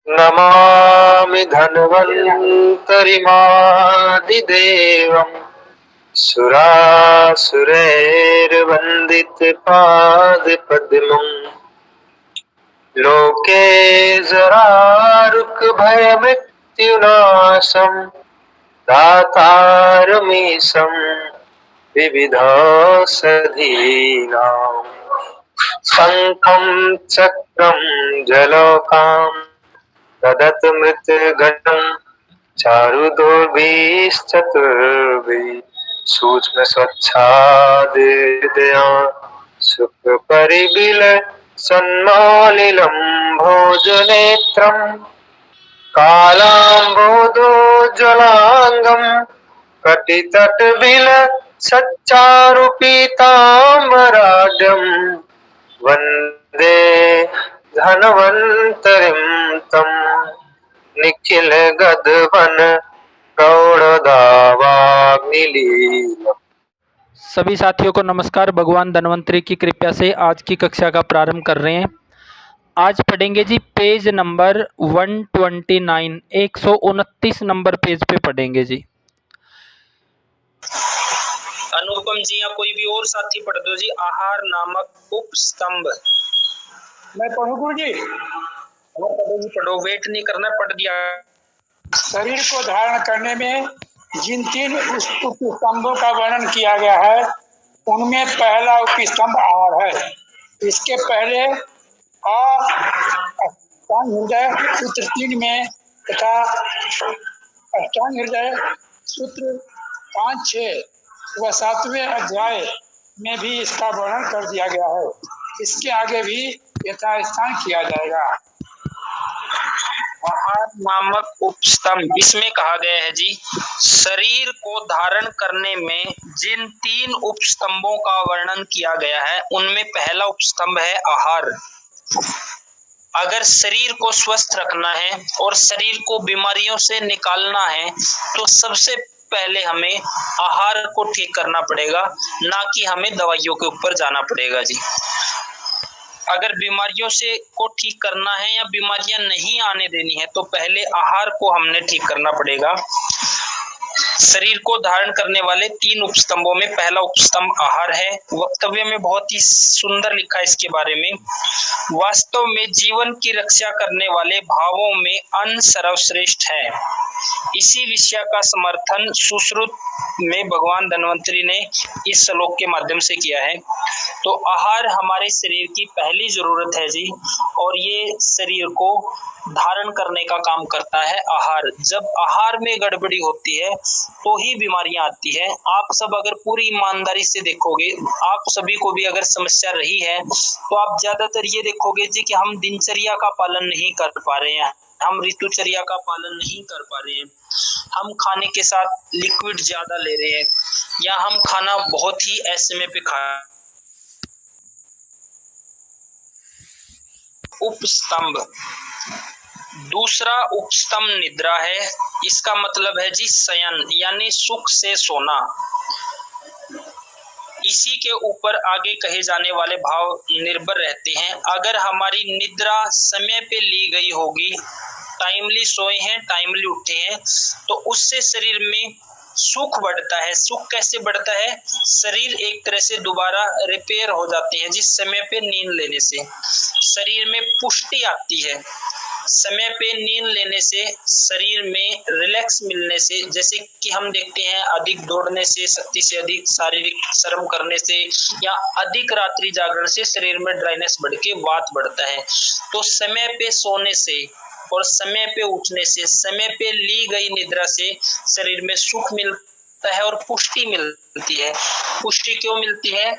नमामि धन्वन्तरिमादिदेवम् सुरासुरैर्वन्दितपादपद्मम् लोके जरारुकभयमृत्युनाशम् दातारमीशं विविधौषधीनाम् शङ्खं चक्रं जलौकाम् ददत् मृत्युघटं चारुदोर्भिश्चतुर्भिः सूक्ष्मस्वच्छादिदया सुखपरिबिलसन्मालिलं भोजनेत्रम् कालाम्बोदोज्ज्वलाङ्गं कटितटविलसच्चारुपीताम्बराढ्यं वन्दे धन्वन्तरिं तं निखिलगगन प्रौढ़दावाग्निलीलम्। सभी साथियों को नमस्कार। भगवान धन्वंतरी की कृपा से आज की कक्षा का प्रारंभ कर रहे हैं। आज पढ़ेंगे जी पेज नंबर 129, 129 नंबर पेज पे पढ़ेंगे जी। अनुपम जी या कोई भी और साथी पढ़ दो जी। आहार नामक उपस्तंभ। मैं पढ़ू गुरु जी? पढ़ो जी, पढ़ो, वेट नहीं करना, पढ़ दिया। शरीर को धारण करने में जिन 3 उपस्तंभों का वर्णन किया गया है उनमें पहला उपस्तंभ आहार है। इसके पहले अष्टांग हृदय सूत्र 3 में तथा अष्टांग हृदय सूत्र 5, 6 व 7वें अध्याय में भी इसका वर्णन कर दिया गया है। इसके आगे भी यथास्थान किया जाएगा। आहार नामक उपस्तंभ, इसमें कहा गया है जी, शरीर को धारण करने में जिन 3 उपस्तंभों का वर्णन किया गया है उनमें पहला उपस्तंभ है आहार। अगर शरीर को स्वस्थ रखना है और शरीर को बीमारियों से निकालना है तो सबसे पहले हमें आहार को ठीक करना पड़ेगा, ना कि हमें दवाइयों के ऊपर जाना पड़ेगा जी। अगर बीमारियों से को ठीक करना है या बीमारियां नहीं आने देनी है तो पहले आहार को हमने ठीक करना पड़ेगा। शरीर को धारण करने वाले 3 उपस्तंभों में पहला उपस्तंभ आहार है। वक्तव्य में बहुत ही सुंदर लिखा है इसके बारे में। वास्तव में जीवन की रक्षा करने वाले भावों में अन्न सर्वश्रेष्ठ है। इसी विषय का समर्थन सुश्रुत में भगवान धन्वंतरी ने इस श्लोक के माध्यम से किया है। तो आहार हमारे शरीर की पहली जरूरत है जी, और ये शरीर को धारण करने का काम करता है आहार। जब आहार में गड़बड़ी होती है तो ही बीमारियां आती है। आप सब अगर पूरी ईमानदारी से देखोगे, आप सभी को भी अगर समस्या रही है तो आप ज्यादातर ये देखोगे जी कि हम दिनचर्या का पालन नहीं कर पा रहे हैं, हम ऋतुचर्या का पालन नहीं कर पा रहे हैं, हम खाने के साथ लिक्विड ज्यादा ले रहे हैं, या हम खाना बहुत ही असमय पे खा। उपस्तंभ, दूसरा उपस्तंभ निद्रा है। इसका मतलब है जी शयन, यानी सुख से सोना। इसी के ऊपर आगे कहे जाने वाले भाव निर्भर रहते हैं। अगर हमारी निद्रा समय पे ली गई होगी, टाइमली सोए हैं, टाइमली उठे हैं, तो उससे शरीर में सुख बढ़ता है। सुख कैसे बढ़ता है? शरीर एक तरह से दोबारा रिपेयर हो जाते हैं जिस समय पे नींद लेने से शरीर में पुष्टि आती है। समय पे नींद लेने से, शरीर में रिलैक्स मिलने से, जैसे कि हम देखते हैं अधिक दौड़ने से, शक्ति से अधिक शारीरिक श्रम करने से या अधिक रात्रि जागरण से शरीर में ड्राइनेस बढ़ के वात बढ़ता है। तो समय पे सोने से और समय पे उठने से, समय पे ली गई निद्रा से शरीर में सुख मिलता है और पुष्टि मिलती है। पुष्टि क्यों मिलती है?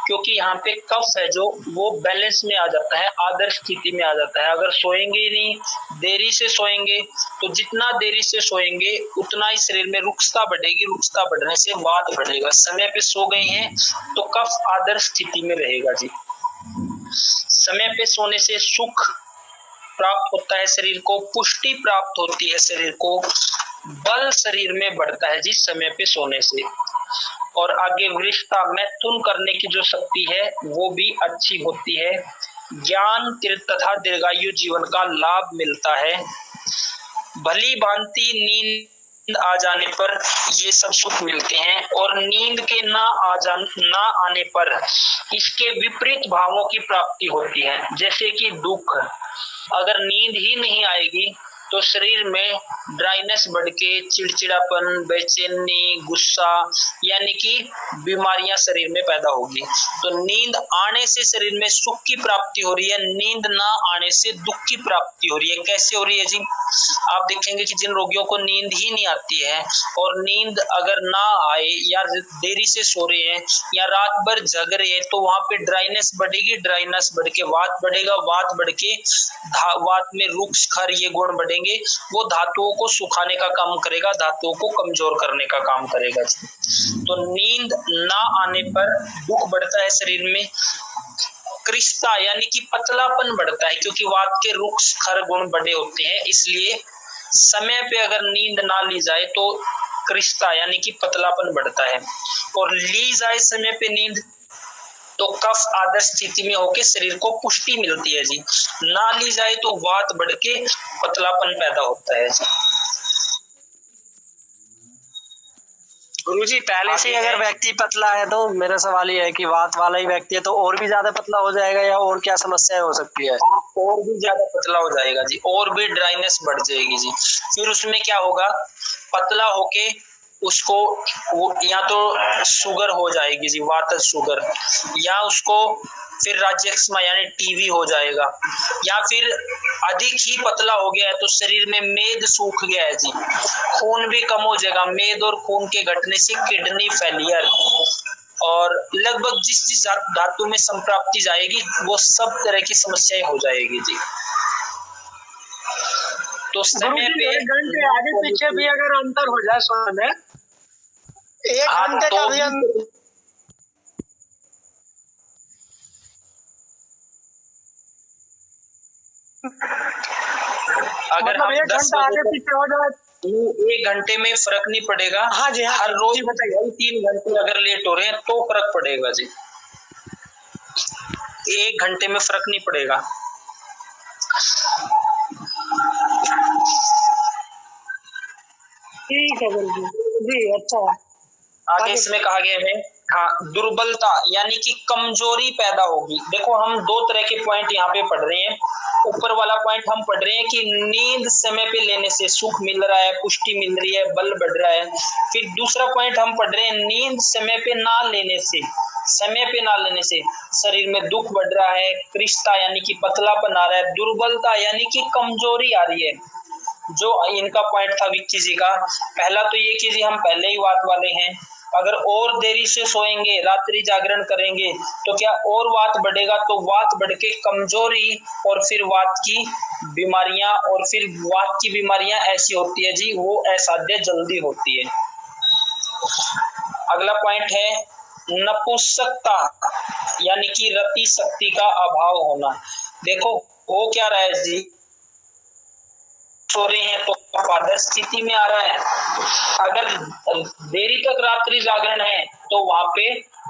क्योंकि यहाँ पे कफ है जो वो बैलेंस में आ जाता है, आदर्श स्थिति में आ जाता है। अगर सोएंगे ही नहीं, देरी से सोएंगे, तो जितना देरी से सोएंगे उतना ही शरीर में रुक्षता बढ़ेगी, रुक्षता बढ़ने से वात बढ़ेगा। समय पे सो गए हैं तो कफ आदर्श स्थिति में रहेगा जी। समय पे सोने से सुख प्राप्त होता है, शरीर को पुष्टि प्राप्त होती है, शरीर को बल शरीर में बढ़ता है जिस समय पे सोने से। और आगे वृषता मैथुन करने की जो शक्ति है वो भी अच्छी होती है। ज्ञान तथा दीर्घायु जीवन का लाभ मिलता है। भली भांति नींद आ जाने पर ये सब सुख मिलते हैं और नींद के ना आने पर इसके विपरीत भावों की प्राप्ति होती है, जैसे कि दुख। अगर नींद ही नहीं आएगी तो शरीर में ड्राइनेस बढ़ के चिड़चिड़ापन, बेचैनी, गुस्सा यानी कि बीमारियां शरीर में पैदा होगी। तो नींद आने से शरीर में सुख की प्राप्ति हो रही है, नींद ना आने से दुख की प्राप्ति हो रही है। कैसे हो रही है जी? आप देखेंगे कि जिन रोगियों को नींद ही नहीं आती है और नींद अगर ना आए या देरी से सो रहे हैं या रात भर जग रहे हैं तो वहां पे ड्राइनेस बढ़ेगी, ड्राइनेस बढ़ के वात बढ़ेगा, वात बढ़ के वात में रुक्ष खर ये गुण बढ़ेंगे, वो धातुओं को सुखाने का काम करेगा, धातुओं को कमजोर करने का काम करेगा। तो नींद ना आने पर दुख बढ़ता है शरीर में, कृष्णता यानी कि पतलापन बढ़ता है, क्योंकि वात के रुक्ष खर गुण बड़े होते हैं, इसलिए समय पे अगर नींद ना ली जाए तो कृष्णता यानी कि पतलापन बढ़ता है। और ली जाए समय पे नींद तो कफ आदर्श स्थिति में होके शरीर को पुष्टि मिलती है जी। ना ली जाए तो वात बढ़ के पतलापन पैदा होता है। गुरुजी पहले से ही अगर व्यक्ति पतला है तो मेरा सवाल ये है कि वात वाला ही व्यक्ति है तो और भी ज्यादा पतला हो जाएगा या और क्या समस्याएं हो सकती है? और भी ज्यादा पतला हो जाएगा जी, और भी ड्राइनेस बढ़ जाएगी जी। फिर उसमें क्या होगा, पतला होके उसको या तो शुगर हो जाएगी जी, वात शुगर, या उसको फिर राज्यक्षमा यानी टीबी हो जाएगा, या फिर अधिक ही पतला हो गया है तो शरीर में मेद सूख गया है जी, खून भी कम हो जाएगा। मेद और खून के घटने से किडनी फेलियर और लगभग जिस धातु में संप्राप्ति जाएगी वो सब तरह की समस्याएं हो जाएगी जी। तो समय पे 1 घंटे आगे पीछे भी अगर अंतर हो जाए समय में 1 घंटे का भी अगर हम 1 घंटा आगे पीछे हो जाए 1 घंटे में फर्क नहीं पड़ेगा। हाँ जी, हाँ, हर रोज बताइए 3 घंटे अगर लेट हो रहे हैं तो फर्क पड़ेगा जी, 1 घंटे में फर्क नहीं पड़ेगा। ठीक है जी, अच्छा। आगे इसमें कहा गया है हाँ, दुर्बलता यानी कि कमजोरी पैदा होगी। देखो हम 2 तरह के पॉइंट यहाँ पे पढ़ रहे हैं। ऊपर वाला पॉइंट हम पढ़ रहे हैं कि नींद समय पे लेने से सुख मिल रहा है, पुष्टि मिल रही है, बल बढ़ रहा है। फिर दूसरा पॉइंट हम पढ़ रहे हैं, नींद समय पे ना लेने से शरीर में दुख बढ़ रहा है, कृष्णता यानी कि पतलापन आ रहा है, दुर्बलता यानी कि कमजोरी आ रही है। जो इनका पॉइंट था विक्की जी का, पहला तो ये कि जी हम पहले ही वात वाले हैं, अगर और देरी से सोएंगे, रात्रि जागरण करेंगे तो क्या और वात बढ़ेगा, तो वात बढ़ के कमजोरी और फिर वात की बीमारियां, और फिर वात की बीमारियां ऐसी होती है जी वो असाध्य जल्दी होती है। अगला पॉइंट है नपुंसकता यानी कि रति शक्ति का अभाव होना। देखो हो क्या रहा है जी, सो रहे हैं तो आदर्श स्थिति में आ रहा है, अगर देरी तक रात्रि जागरण है तो वहां पे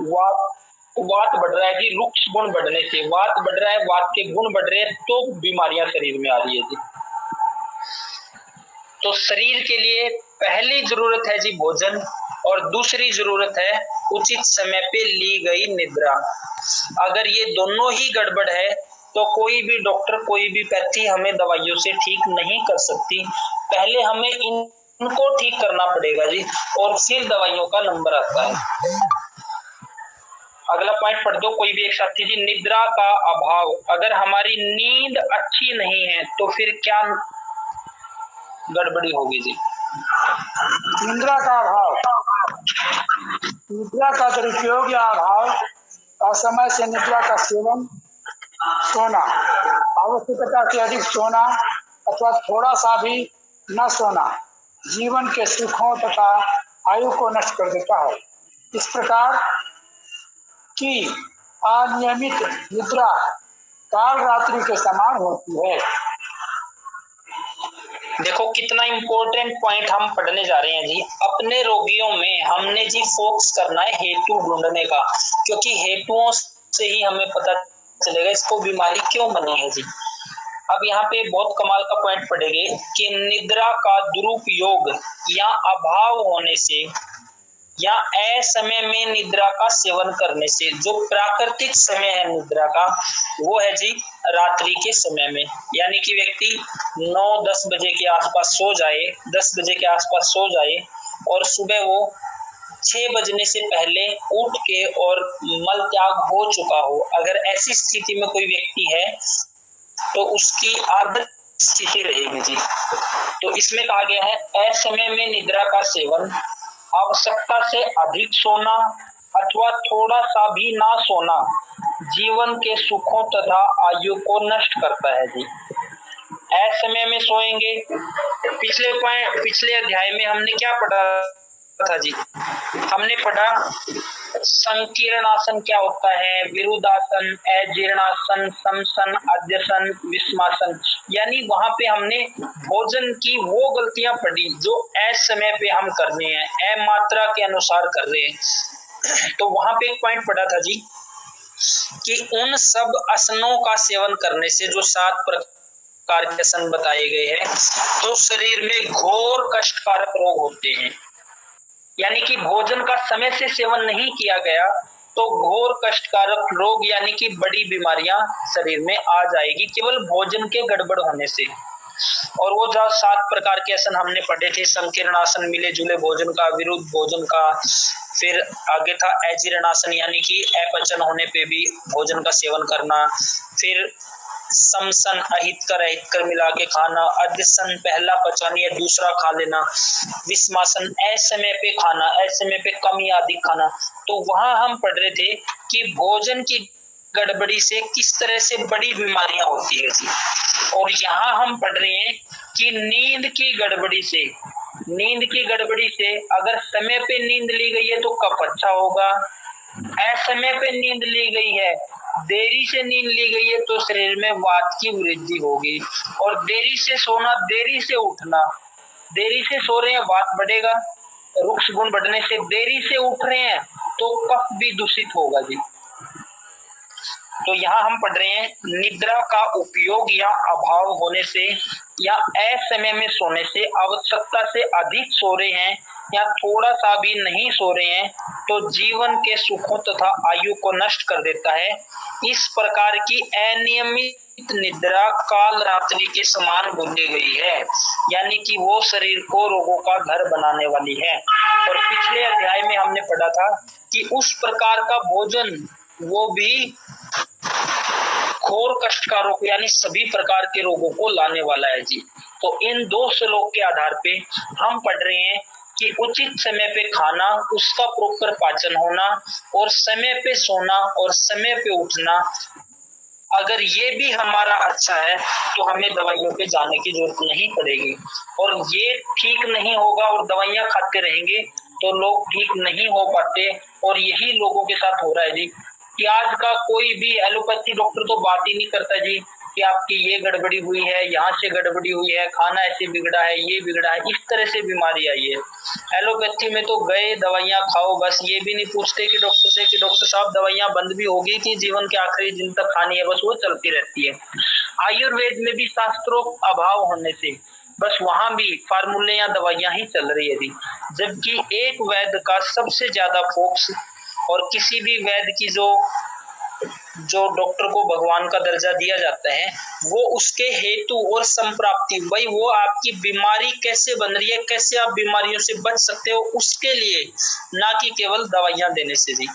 वात बढ़ रहा है जी, रुक्ष गुण बढ़ने से वात बढ़ रहा है, वात के गुण बढ़ रहे हैं तो बीमारियां शरीर में आ रही है जी। तो शरीर के लिए पहली जरूरत है जी भोजन और दूसरी जरूरत है उचित समय पे ली गई निद्रा। अगर ये दोनों ही गड़बड़ है तो कोई भी डॉक्टर, कोई भी पैथी हमें दवाइयों से ठीक नहीं कर सकती। पहले हमें इनको ठीक करना पड़ेगा जी और फिर दवाइयों का नंबर आता है। अगला पॉइंट पढ़ दो कोई भी एक साथी जी, निद्रा का अभाव। अगर हमारी नींद अच्छी नहीं है तो फिर क्या गड़बड़ी होगी जी? निद्रा का अभाव, निद्रा का दुरुपयोग या अभाव, असमय से निद्रा का सेवन, सोना, आवश्यकता से अधिक सोना अथवा थोड़ा सा भी न सोना जीवन के सुखों तथा आयु को नष्ट कर देता है। इस प्रकार की अनियमित निद्रा काल रात्रि के समान होती है। देखो कितना इंपॉर्टेंट पॉइंट हम पढ़ने जा रहे हैं जी। अपने रोगियों में हमने जी फोकस करना है हेतु ढूंढने का, क्योंकि हेतुओं से ही हमें पता चलेगा इसको बीमारी क्यों बनी है जी। अब यहाँ पे बहुत कमाल का पॉइंट पड़ेगा कि निद्रा का दुरुपयोग या अभाव होने से या असमय में निद्रा का सेवन करने से, जो प्राकृतिक समय है निद्रा का वो है जी रात्रि के समय में, यानी कि व्यक्ति 9-10 बजे के आसपास सो जाए, 10 बजे के आसपास सो जाए और सुबह वो 6 बजने से पहले उठ के और मल त्याग हो चुका हो। अगर ऐसी स्थिति में कोई व्यक्ति है तो उसकी आदत स्थिति रहेगी जी। तो इसमें कहा गया है असमय में निद्रा का सेवन आवश्यकता से अधिक सोना अथवा थोड़ा सा भी ना सोना जीवन के सुखों तथा आयु को नष्ट करता है जी। असमय में सोएंगे, पिछले अध्याय में हमने क्या पढ़ा था जी, हमने पढ़ा संकीर्णासन क्या होता है, विरुद्धासन, अजीर्णासन, समसन, अध्यसन, विस्मासन, यानी वहां पे हमने भोजन की वो गलतियां पढ़ी जो असमय पे हम कर रहे हैं, अमात्रा के अनुसार कर रहे हैं। तो वहां पे एक पॉइंट पढ़ा था जी कि उन सब आसनों का सेवन करने से जो 7 प्रकार के आसन बताए गए हैं तो शरीर में घोर कष्टकारक रोग होते हैं, यानी कि भोजन का समय से सेवन नहीं किया गया तो घोर कष्टकारक रोग यानी कि बड़ी बीमारियां शरीर में आ जाएगी केवल भोजन के गड़बड़ होने से। और वो जो 7 प्रकार के आसन हमने पढ़े थे, संकीर्णासन मिले जुले भोजन का, विरुद्ध भोजन का, फिर आगे था अजीर्णासन यानी कि अपचन होने पे भी भोजन का सेवन करना, फिर समसन अहितकर मिला के खाना, अध्यसन पहला पचानी या दूसरा खा लेना, विस्मासन असमय पे खाना, असमय पे कम या अधिक खाना। तो वहां हम पढ़ रहे थे कि भोजन की गड़बड़ी से किस तरह से बड़ी बीमारियां होती है जी। और यहाँ हम पढ़ रहे हैं कि नींद की गड़बड़ी से अगर समय पे नींद ली गई है तो कफ अच्छा होगा, असमय पे नींद ली गई है, देरी से नींद ली गई है तो शरीर में वात की वृद्धि होगी। और देरी से सोना, देरी से उठना, देरी से सो रहे हैं वात बढ़ेगा, रुक्ष गुण बढ़ने से, देरी से उठ रहे हैं तो कफ भी दूषित होगा जी। तो यहाँ हम पढ़ रहे हैं निद्रा का उपयोग या अभाव होने से या असमय में सोने से, आवश्यकता से अधिक सो रहे हैं या थोड़ा सा भी नहीं सो रहे हैं तो जीवन के सुखों तथा आयु को नष्ट कर देता है। इस प्रकार की अनियमित निद्रा काल रात्रि के समान बुनी गई है, यानी कि वो शरीर को रोगों का घर बनाने वाली है। और पिछले अध्याय में हमने पढ़ा था कि उस प्रकार का भोजन वो भी घोर कष्टकारों यानी सभी प्रकार के रोगों को लाने वाला है जी। तो इन 2 श्लोक के आधार पे हम पढ़ रहे हैं कि उचित समय पे खाना, उसका प्रॉपर पाचन होना और समय पे सोना और समय पे उठना, अगर ये भी हमारा अच्छा है तो हमें दवाइयों पे जाने की जरूरत नहीं पड़ेगी। और ये ठीक नहीं होगा और दवाइयां खाते रहेंगे तो लोग ठीक नहीं हो पाते, और यही लोगों के साथ हो रहा है जी कि आज का कोई भी एलोपैथी डॉक्टर तो बात ही नहीं करता जी कि आपकी ये गड़बड़ी हुई है, यहाँ से गड़बड़ी हुई है, खाना ऐसे बिगड़ा है, ये बिगड़ा है, इस तरह से बीमारी आई है। एलोपैथी में तो गए दवाइयाँ खाओ, बस ये भी नहीं पूछते कि डॉक्टर से कि डॉक्टर साहब दवाइयाँ बंद भी होगी कि जीवन के आखिरी दिन तक खानी है, बस वो चलती रहती है। आयुर्वेद में भी शास्त्रोक्त अभाव होने से बस वहां भी फार्मूले या दवाइयां ही चल रही है जी। जबकि एक वैद्य का सबसे ज्यादा फोकस, और किसी भी वैद्य की जो डॉक्टर को भगवान का दर्जा दिया जाता है वो उसके हेतु और संप्राप्ति, भाई वो आपकी बीमारी कैसे बन रही है, कैसे आप बीमारियों से बच सकते हो, उसके लिए, ना कि केवल दवाइयां देने से जी।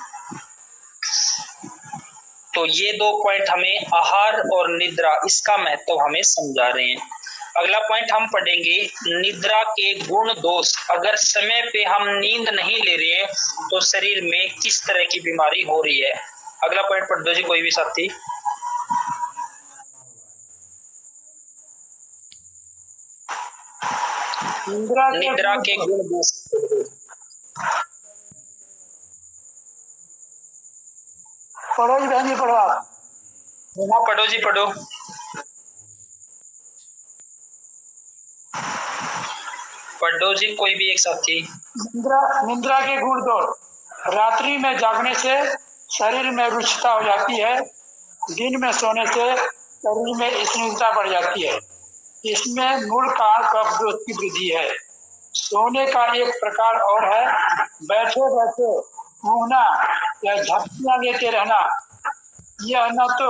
तो ये 2 पॉइंट हमें आहार और निद्रा इसका महत्व हमें समझा रहे हैं। अगला पॉइंट हम पढ़ेंगे निद्रा के गुण दोष। अगर समय पे हम नींद नहीं ले रहे हैं तो शरीर में किस तरह की बीमारी हो रही है। अगला पॉइंट पढ़ दो जी कोई भी साथी। निद्रा के गुण दोष पढ़ो जी बहन जी, पढ़ो आप। हाँ पढ़ो जी पढ़ो। पढ़ो जी कोई भी एक साथी। निद्रा के गुण दोष। रात्रि में जागने से शरीर में रुचिता हो जाती है दिन में सोने से शरीर में स्निग्धता बढ़ जाती है। इसमें मूल कारण कफ दोष की वृद्धि है। सोने का एक प्रकार और है बैठे बैठे ऊँघना या झपकियां लेते रहना। यह न तो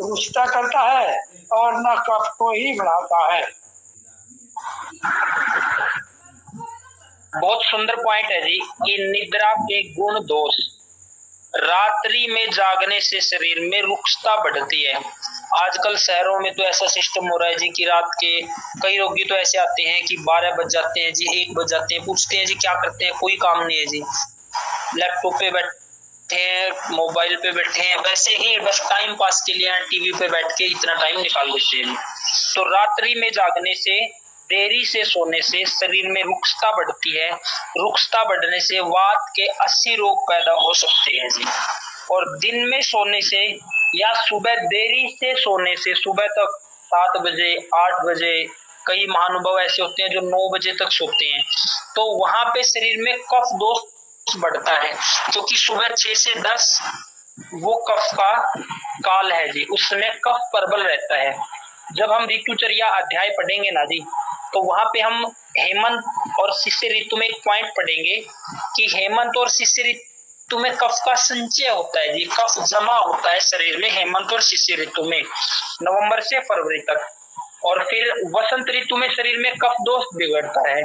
रुष्टता करता है और न कफ को ही बढ़ाता है। बहुत सुंदर पॉइंट है जी कि निद्रा के गुण दोष। रात्रि में जागने से शरीर में रुक्षता बढ़ती है। आजकल शहरों में तो ऐसा सिस्टम हो रहा है जी कि रात के कई रोगी तो ऐसे आते हैं कि 12 बज जाते हैं जी, 1 बज जाते हैं, पूछते हैं जी क्या करते हैं, कोई काम नहीं है जी, लैपटॉप पे बैठे हैं, मोबाइल पे बैठे हैं, वैसे ही बस टाइम पास के लिए टीवी पे बैठ के इतना टाइम निकाल देते हैं। तो रात्रि में जागने से, देरी से सोने से शरीर में रुक्षता बढ़ती है। रुक्षता बढ़ने से वात के 80 रोग पैदा हो सकते हैं जी। और दिन में सोने से या सुबह देरी से सोने से, सुबह तक 7 बजे 8 बजे, कई महानुभाव ऐसे होते हैं जो 9 बजे तक सोते हैं, तो वहां पे शरीर में कफ दोष बढ़ता है, क्योंकि सुबह 6 से 10 वो कफ का काल है जी, उस समय कफ प्रबल रहता है। जब हम ऋतुचर्या अध्याय पढ़ेंगे ना जी, तो वहां पे हम हेमंत और शिशिर ऋतु में एक पॉइंट पढ़ेंगे कि हेमंत और शिशिर ऋतु में कफ का संचय होता है जी, कफ जमा होता है शरीर में हेमंत और शिशिर ऋतु में, नवंबर से फरवरी तक। और फिर वसंत ऋतु में शरीर में कफ दोष बिगड़ता है।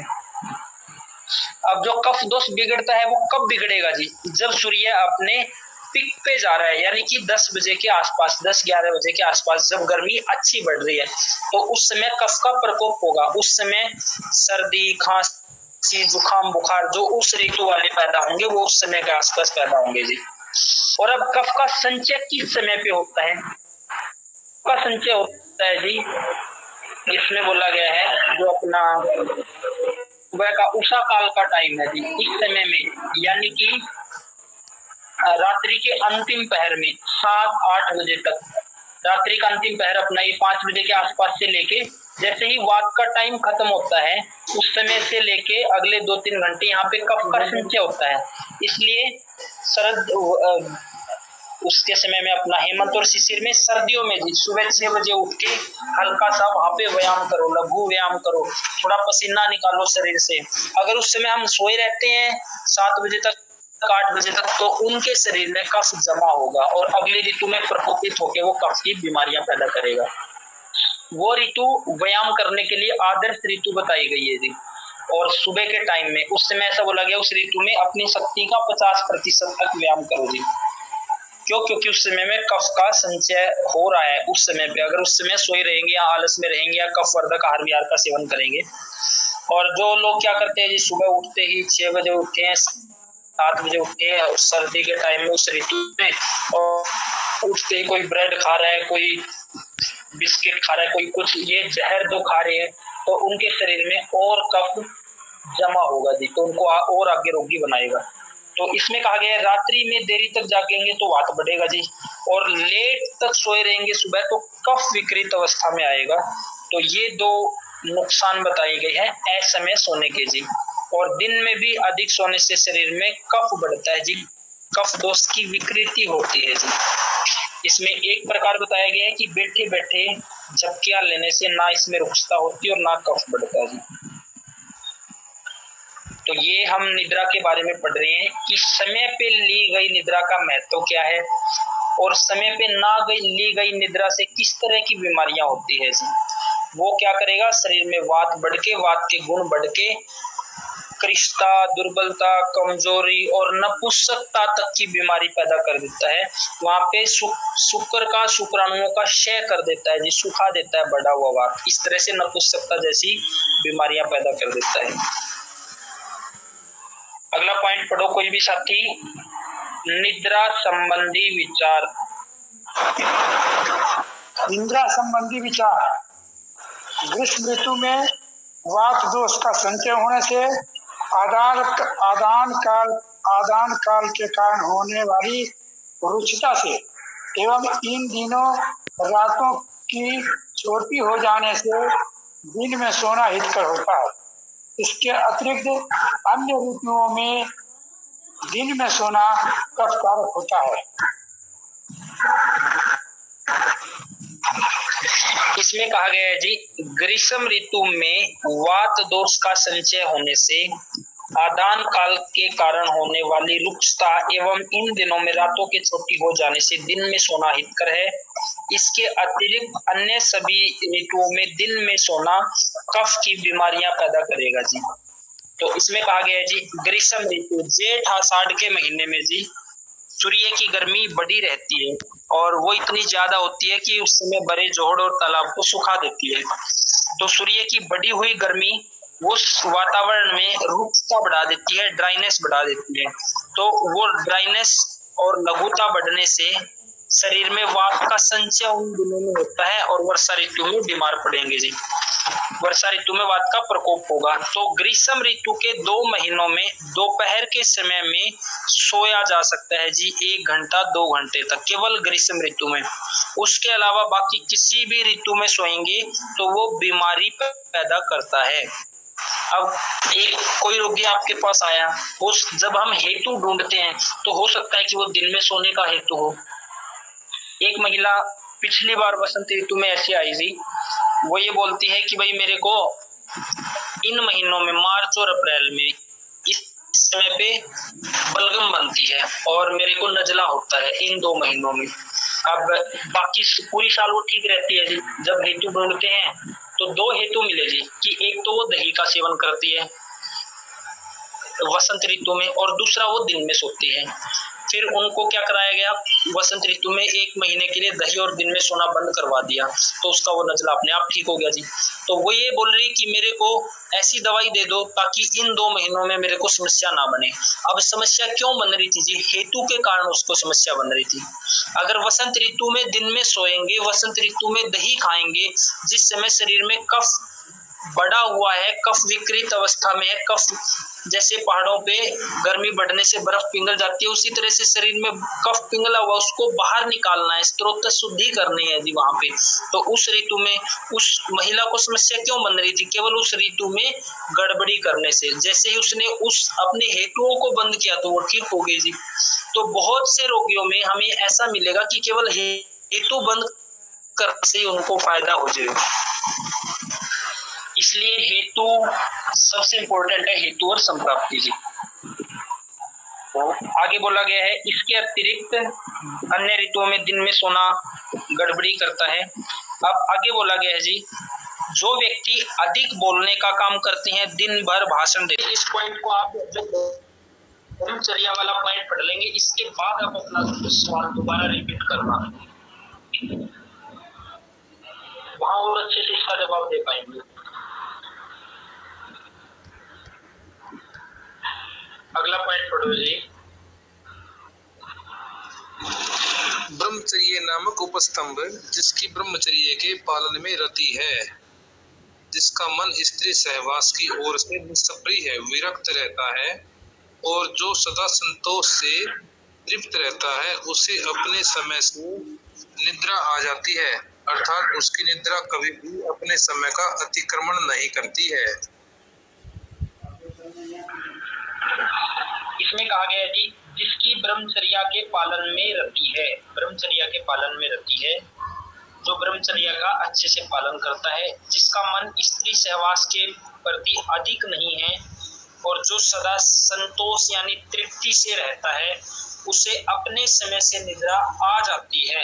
अब जो कफ दोष बिगड़ता है वो कब बिगड़ेगा जी? जब सूर्य अपने पिक पे जा रहा है, यानी कि 10 बजे के आसपास, 10-11 बजे के आसपास, जब गर्मी अच्छी बढ़ रही है, तो उस समय कफ का प्रकोप होगा। उस समय सर्दी, खांसी, जुकाम, बुखार जो उस ऋतु वाले पैदा होंगे वो उस समय के आसपास पैदा होंगे जी। और अब कफ का संचय किस समय पे होता है? का संचय होता है जी, इसमें बोला गया है जो अपना सुबह का उषा काल का टाइम है जी, इस समय में, यानी कि रात्रि के अंतिम पहर में 7-8 बजे तक, रात्रि का अंतिम पहर अपना ये 5 बजे के आसपास से लेके, जैसे ही वात का टाइम खत्म होता है उस समय से लेके अगले 2-3 घंटे यहाँ पे कफ का संचय होता है। इसलिए शरद उसके समय में अपना हेमंत और शिशिर में, सर्दियों में जी सुबह 6 बजे उठ के हल्का सा वहां पे व्यायाम करो, लघु व्यायाम करो, थोड़ा पसीना निकालो शरीर से। अगर उस समय हम सोए रहते हैं 7 बजे तक 8 बजे तक, तो उनके शरीर में कफ जमा होगा और अगले ऋतु में प्रकोपित होकर वो कफ की बीमारियां पैदा करेगा। वो ऋतु व्यायाम करने के लिए आदर्श ऋतु बताई गई है जी। और सुबह के टाइम में, उस समय ऐसा बोला गया उस ऋतु में अपनी शक्ति का 50% तक व्यायाम करो जी। क्यों? क्योंकि उस समय में कफ का संचय हो रहा है। उस समय पे अगर उस समय सोए रहेंगे या आलस में रहेंगे या कफ वर्धक आहार विहार का सेवन करेंगे, और जो लोग क्या करते हैं जी, सुबह उठते ही 6 बजे उठते हैं, 7 बजे उठते हैं सर्दी के टाइम में उस ऋतु में, और उठते ही कोई ब्रेड खा रहा है, कोई बिस्किट खा रहा है, कोई कुछ ये जहर जो खा रहे हैं, तो उनके शरीर में और कफ जमा होगा जी, तो उनको और आगे रोगी बनाएगा। तो इसमें कहा गया है रात्रि में देरी तक जागेंगे तो वात बढ़ेगा जी, और लेट तक सोए रहेंगे सुबह तो कफ विकृत अवस्था में आएगा। तो ये 2 नुकसान बताए गए हैं असमय सोने के जी। और दिन में भी अधिक सोने से शरीर में कफ बढ़ता है जी, कफ दोष की विकृति होती है जी। इसमें एक प्रकार बताया गया है कि बैठे बैठे झपकियां लेने से ना इसमें रुक्षता होती और ना कफ बढ़ता है जी। तो ये हम निद्रा के बारे में पढ़ रहे हैं कि समय पे ली गई निद्रा का महत्व क्या है, और समय पे ना ली गई निद्रा से किस तरह की बीमारियां होती है जी। वो क्या करेगा, शरीर में वात बढ़ के, वात के गुण बढ़ के कृष्णता, दुर्बलता, कमजोरी और नपुंसकता तक की बीमारी पैदा कर देता है। वहां पे शुक्र का, शुक्राणुओं का क्षय कर देता है जी, सुखा देता है बढ़ा हुआ वात, इस तरह से नपुंसकता जैसी बीमारियां पैदा कर देता है। अगला पॉइंट पढ़ो कोई भी साथी, निद्रा संबंधी विचार। निद्रा संबंधी विचार। ग्रीष्म ऋतु में वात दोष का संचय होने से आदान काल के कारण होने वाली रुचिता से एवं इन दिनों रातों की छोटी हो जाने से दिन में सोना हितकर होता है। इसके अतिरिक्त अन्य ऋतुओं में दिन में सोना कफकारक होता है। इसमें कहा गया है जी, ग्रीष्म ऋतु में वात दोष का संचय होने से आदान काल के कारण होने वाली रुक्षता एवं इन दिनों में रातों की छोटी हो जाने से दिन में सोना हितकर है। इसके अतिरिक्त अन्य सभी ऋतुओं में दिन में सोना कफ की बीमारियां पैदा करेगा जी। तो इसमें कहा गया है जी, ग्रीष्म ऋतु जेठ आषाढ़ के महीने में जी सूर्य की गर्मी बढ़ी रहती है और वो इतनी ज्यादा होती है कि उस समय बड़े जोड़ और तालाब को सुखा देती है। तो सूर्य की बढ़ी हुई गर्मी उस वातावरण में रुक्षता बढ़ा देती है, ड्राइनेस बढ़ा देती है। तो वो ड्राइनेस और लघुता बढ़ने से शरीर में वात का संचय उन दिनों में होता है और वर्षा ऋतु में बीमार पड़ेंगे जी। वर्षा ऋतु में वात का प्रकोप होगा। तो ग्रीष्म ऋतु के 2 महीनों में दोपहर के समय में सोया जा सकता है जी 1 घंटा 2 घंटे तक, केवल ग्रीष्म ऋतु में। उसके अलावा बाकी किसी भी ऋतु में सोएंगे तो वो बीमारी पैदा करता है। अब एक कोई रोगी आपके पास आया, उस जब हम हेतु ढूंढते हैं तो हो सकता है कि वो दिन में सोने का हेतु हो। एक महिला पिछली बार बसंत ऋतु में ऐसी आई थी, वो ये बोलती है कि भाई मेरे को इन महीनों में मार्च और अप्रैल में इस समय पे बलगम बनती है और मेरे को नजला होता है इन 2 महीनों में। अब बाकी पूरी साल वो ठीक रहती है जी। जब हेतु ढूंढते हैं तो 2 हेतु मिले जी, कि एक तो वो दही का सेवन करती है वसंत ऋतु में और दूसरा वो दिन में सोती है। फिर उनको क्या कराया गया, वसंत ऋतु में 1 महीने के लिए दही और दिन में सोना बंद करवा दिया, तो उसका वो नजला अपने आप ठीक हो गया जी। तो वो ये बोल रही कि मेरे को ऐसी दवाई दे दो ताकि इन 2 महीनों में मेरे को समस्या ना बने। अब समस्या क्यों बन रही थी जी, हेतु के कारण उसको समस्या बन रही थी। अगर वसंत ऋतु में दिन में सोएंगे, वसंत ऋतु में दही खाएंगे, जिस समय शरीर में कफ बढ़ा हुआ है, कफ विकृत अवस्था में है, कफ जैसे पहाड़ों पे गर्मी बढ़ने से बर्फ पिघल जाती है, उसी तरह से शरीर में कफ पिघला हुआ उसको बाहर निकालना है, स्त्रोत शुद्धि करनी है जी वहां पे। तो उस ऋतु में उस महिला को समस्या क्यों बन रही थी, केवल उस ऋतु में गड़बड़ी करने से। जैसे ही उसने उस अपने हेतुओं को बंद किया तो वो ठीक हो गई जी। तो बहुत से रोगियों में हमें ऐसा मिलेगा कि केवल हेतु बंद करने से उनको फायदा हो जाएगा। इसलिए हेतु सबसे इंपॉर्टेंट है, हेतु और संप्राप्ति जी। तो आगे बोला गया है, इसके अतिरिक्त अन्य ऋतुओं में दिन में सोना गड़बड़ी करता है। अब आगे बोला गया है जी, जो व्यक्ति अधिक बोलने का काम करते हैं, दिन भर भाषण देते हैं। इस पॉइंट को आप ब्रह्मचर्या वाला पॉइंट पढ़ लेंगे, इसके बाद आप अपना सवाल दोबारा रिपीट करना, वहां और अच्छे से इसका जवाब दे पाएंगे। अगला पॉइंट पढ़ो जी। ब्रह्मचर्य नामक उपस्तंभ जिसकी ब्रह्मचर्य के पालन में रति है, जिसका मन स्त्री सहवास की ओर से निष्प्रिय है, विरक्त रहता है और जो सदा संतोष से तृप्त रहता है, उसे अपने समय से निद्रा आ जाती है, अर्थात उसकी निद्रा कभी भी अपने समय का अतिक्रमण नहीं करती है। इसमें कहा गया है जी, जिसकी ब्रह्मचर्या के पालन में रति है, ब्रह्मचर्या के पालन में रति है, जो ब्रह्मचर्या का अच्छे से पालन करता है, जिसका मन स्त्री सहवास के प्रति अधिक नहीं है और जो सदा संतोष यानी तृप्ति से रहता है, उसे अपने समय से निद्रा आ जाती है।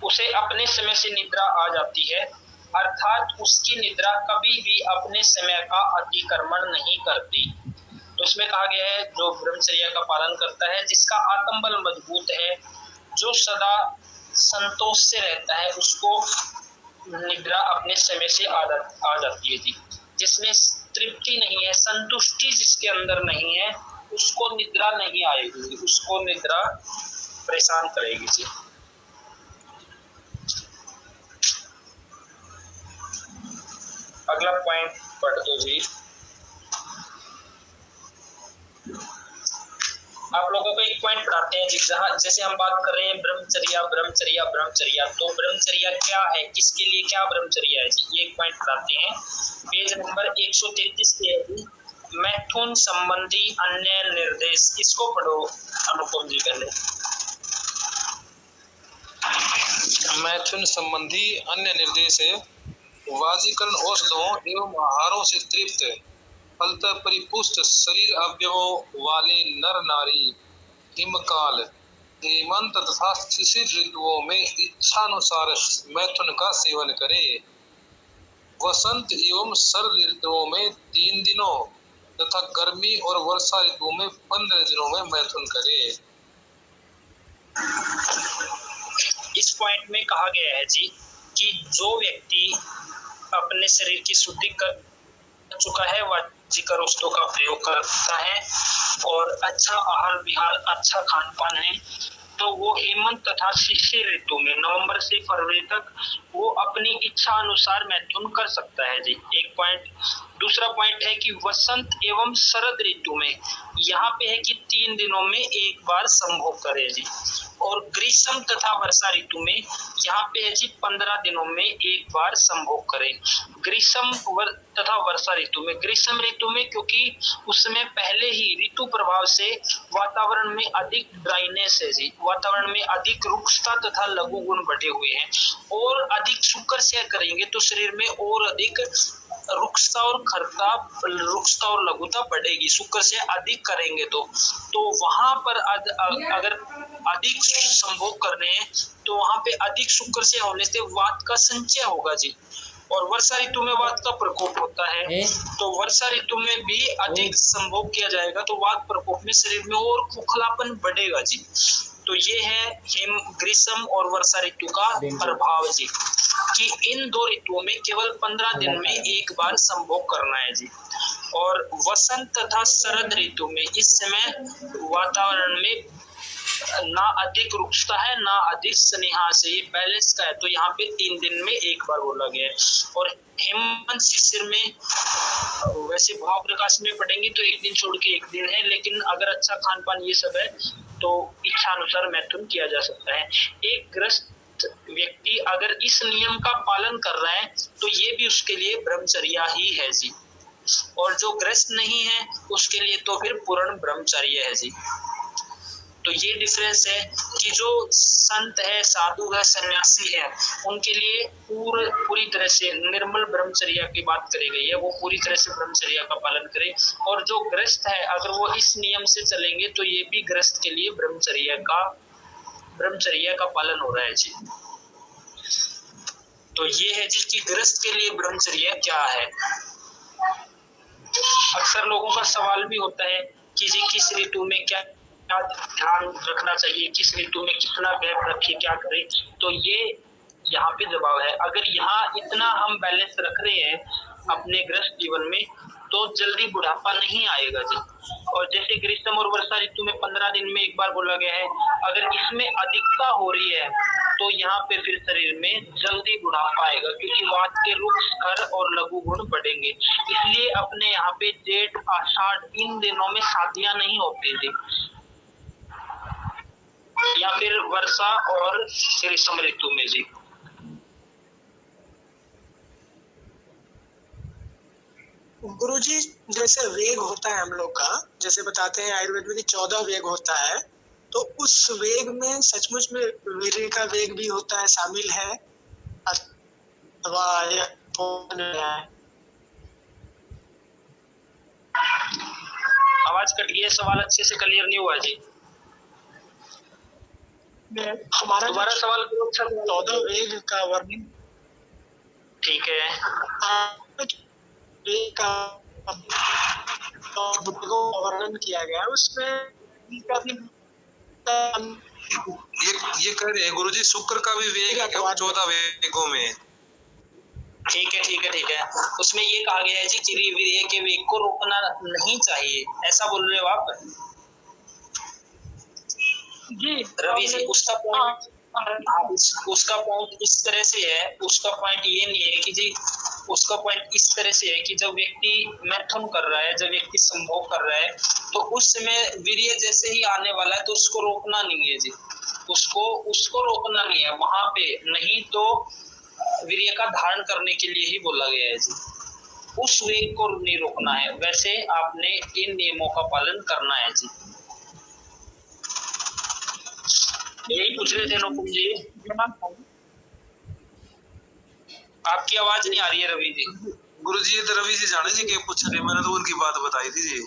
उसे अपने समय से निद्रा आ जाती है, अर्थात उसकी निद्रा कभी भी अपने समय का अतिक्रमण नहीं करती। तो इसमें कहा गया है, जो ब्रह्मचर्या का पालन करता है, जिसका आत्मबल मजबूत है, जो सदा संतोष से रहता है, उसको निद्रा अपने समय से आ जाती है जी। जिसमें तृप्ति नहीं है, संतुष्टि जिसके अंदर नहीं है, उसको निद्रा नहीं आएगी, उसको निद्रा परेशान करेगी जी। अगला पॉइंट पढ़ दो जी। आप लोगों को एक पॉइंट पढ़ाते हैं जहाँ जैसे हम बात कर रहे हैं ब्रह्मचर्या ब्रह्मचर्या ब्रह्मचर्या, तो ब्रह्मचर्या क्या है, किसके लिए क्या ब्रह्मचर्या है जी, ये एक पॉइंट पढ़ाते हैं। पेज नंबर 133 पे है, मैथुन संबंधी अन्य निर्देश, इसको पढ़ो अनुपम जी पहले। मैथुन संबंधी अन्य निर्देश है। वाजीकरण औषधों एवं आहारों से तृप्त फलतः परिपुष्ट शरीर अवयवों वाले नर नारी हिमकाल, हेमंत तथा शिशिर ऋतुओं में इच्छानुसार मैथुन का सेवन करे। वसंत एवं शरद ऋतुओं में 3 दिनों तथा गर्मी और वर्षा ऋतुओं में 15 दिनों में मैथुन करे। इस पॉइंट में कहा गया है जी कि जो व्यक्ति अपने शरीर की शुद्धि कर चुका है वाजिकर औषधों का प्रयोग करता है और अच्छा आहार विहार, अच्छा खान पान है, तो वो हेमंत तथा शिशिर ऋतु में नवंबर से फरवरी तक वो अपनी इच्छा अनुसार मैथुन कर सकता है जी। एक पॉइंट। दूसरा पॉइंट है कि वसंत एवं शरद ऋतु में यहाँ पे है कि 3 दिनों में एक बार संभोग करे जी। और ग्रीष्म तथा वर्षा ऋतु में यहाँ पे है जी 15 दिनों में एक बार संभोग करे। ग्रीष्म तथा वर्षा ऋतु में, ग्रीष्म ऋतु में क्योंकि उसमें पहले ही ऋतु प्रभाव से वातावरण में अधिक ड्राइनेस है जी, वातावरण में अधिक रुक्षता तथा लघु गुण बढ़े हुए हैं, और अधिक शुक्र से करेंगे तो शरीर में और अधिक रुक्षता और खरता, रुक्षता और लघुता बढ़ेगी। शुक्र से अधिक करेंगे तो वहां पर अगर अधिक संभोग करने हैं तो वहां पे अधिक शुक्र से होने से वात का संचय होगा जी। और वर्षा ऋतु में वात का प्रकोप होता है, तो वर्षा ऋतु में भी अधिक संभोग किया जाएगा तो वात प्रकोप में शरीर में और खोखलापन बढ़ेगा जी। तो ये है ग्रीष्म और वर्षा ऋतु का प्रभाव जी, कि इन 2 ऋतुओं में केवल 15 दिन में एक बार संभोग करना है जी। और वसंत तथा शरद ऋतु में इस समय वातावरण में ना अधिक रुक्षता है ना अधिक स्नेहा से, ये बैलेंस का है, तो यहाँ पे 3 दिन में एक बार बोला गया है। और हेमंत शिशिर में वैसे भाव प्रकाश में पढ़ेंगे तो 1 दिन छोड़ के 1 दिन है, लेकिन अगर अच्छा खान पान ये सब है तो इच्छा अनुसार मैथुन किया जा सकता है। एक ग्रस्त व्यक्ति अगर इस नियम का पालन कर रहा है तो ये भी उसके लिए ब्रह्मचर्या ही है जी, और जो ग्रस्त नहीं है उसके लिए तो फिर पूर्ण ब्रह्मचर्य है जी। तो ये डिफरेंस है कि जो संत है, साधु है, सन्यासी है, उनके लिए पूरी तरह से निर्मल ब्रह्मचर्या की बात करी गई है, वो पूरी तरह से ब्रह्मचर्या का पालन करें। और जो ग्रस्त है अगर वो इस नियम से चलेंगे तो ये भी ग्रस्त के लिए ब्रह्मचर्या का पालन हो रहा है जी। तो ये है जी कि ग्रस्त के लिए ब्रह्मचर्या क्या है। अक्सर लोगों का सवाल भी होता है कि जी किस ऋतु में क्या ध्यान रखना चाहिए, किस ऋतु में कितना गैप रखे, क्या करें, तो ये यहाँ पे जवाब है। अगर यहाँ इतना हम बैलेंस रख रहे हैं अपने गृहस्थ जीवन में तो जल्दी बुढ़ापा नहीं आएगा जी। और जैसे ग्रीष्म और वर्षा ऋतु में 15 दिन में एक बार बोला गया है, अगर इसमें अधिकता हो रही है तो यहाँ पे फिर शरीर में जल्दी बुढ़ापा आएगा, क्योंकि वात के रुक्ष, खर और लघु गुण बढ़ेंगे। इसलिए अपने यहाँ पे जेठ, आषाढ़ इन दिनों में शादियां नहीं होती थी, या फिर वर्षा और ग्रीष्म ऋतु में जी। गुरुजी, जैसे वेग होता है हम लोग का, जैसे बताते हैं आयुर्वेद में कि 14 वेग होता है, तो उस वेग में सचमुच में वीर्य का वेग भी होता है, शामिल है अथवा आवाज कट गई है, सवाल अच्छे से क्लियर नहीं हुआ जी। हमारा दोबारा सवाल करो। 14 वेग का वर्णन, ठीक है, का वर्णन किया गया, उसमें ये कह रहे हैं गुरुजी शुक्र का भी वेग है 14 वेगों में। ठीक है। उसमें ये कहा गया है जी कि वीर्य के वेग को रोकना नहीं चाहिए, ऐसा बोल रहे हो आप जी रवि जी? उसका पॉइंट इस तरह से है, उसका पॉइंट ये नहीं है कि जी, उसका पॉइंट इस तरह से है कि जब व्यक्ति मैथुन कर रहा है, जब व्यक्ति संभोग कर रहा है, तो उस समय वीर्य जैसे ही आने वाला है तो उसको रोकना नहीं है जी, उसको रोकना नहीं है वहां पे, नहीं तो वीर्य का धारण करने के लिए ही बोला गया है जी। उस वेग को नहीं रोकना है, वैसे आपने इन नियमों का पालन करना है जी। यही पूछ रहे थे नुपुर जी। आपकी आवाज नहीं आ रही है रवि जी। गुरु जी ये तो रवि जी जाने जी के पूछ रहे, मैंने तो उनकी बात बताई थी जी।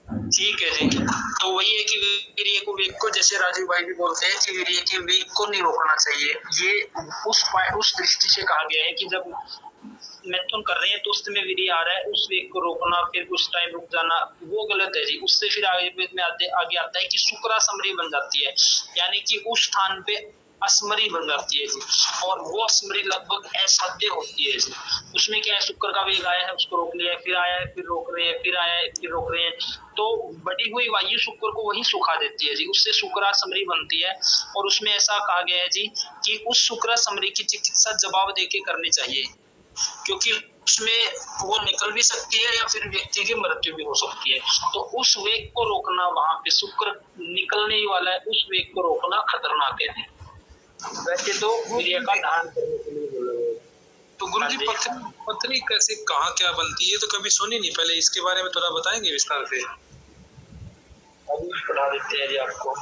ठीक है जी। तो वही है कि वीर्य को वेग को, जैसे राजीव भाई भी बोलते हैं कि वीर्य के वेग को नहीं रोकना चाहिए। ये उस दृष्टि से कहा गया है कि जब मैथुन कर रहे हैं तो उस समय वीर्य आ रहा है, उस वेग को रोकना, फिर कुछ टाइम रुक जाना, वो गलत है जी। उससे फिर आयुर्वेद में आगे आता है कि शुक्रासमरी बन जाती है, यानी कि उस स्थान पे असमरी बन जाती है जी। और वो असमरी लगभग असाध्य होती है जी। उसमें क्या है, शुक्र का वेग आया है, उसको रोक लिया है, फिर आया है, फिर रोक रहे हैं, फिर आया है, फिर रोक रहे हैं, तो बढ़ी हुई वायु शुक्र को वही सुखा देती है जी। उससे शुक्रासमरी बनती है। और उसमें ऐसा कहा गया है जी कि उस शुक्रासमरी की चिकित्सा जवाब देके करनी चाहिए, क्योंकि उसमें वो निकल भी सकती है या फिर व्यक्ति की मृत्यु भी हो सकती है। तो उस वेग को रोकना, वहां पे शुक्र निकलने ही वाला है, उस वेग को रोकना खतरनाक है। वैसे तो वीर्य का धारण करने के लिए बोला गया है। तो गुरु जी पत्नी कैसे कहाँ क्या बनती है, तो कभी सुनी नहीं, पहले इसके बारे में थोड़ा बताएंगे विस्तार से? अभी पढ़ा देते हैं जी आपको।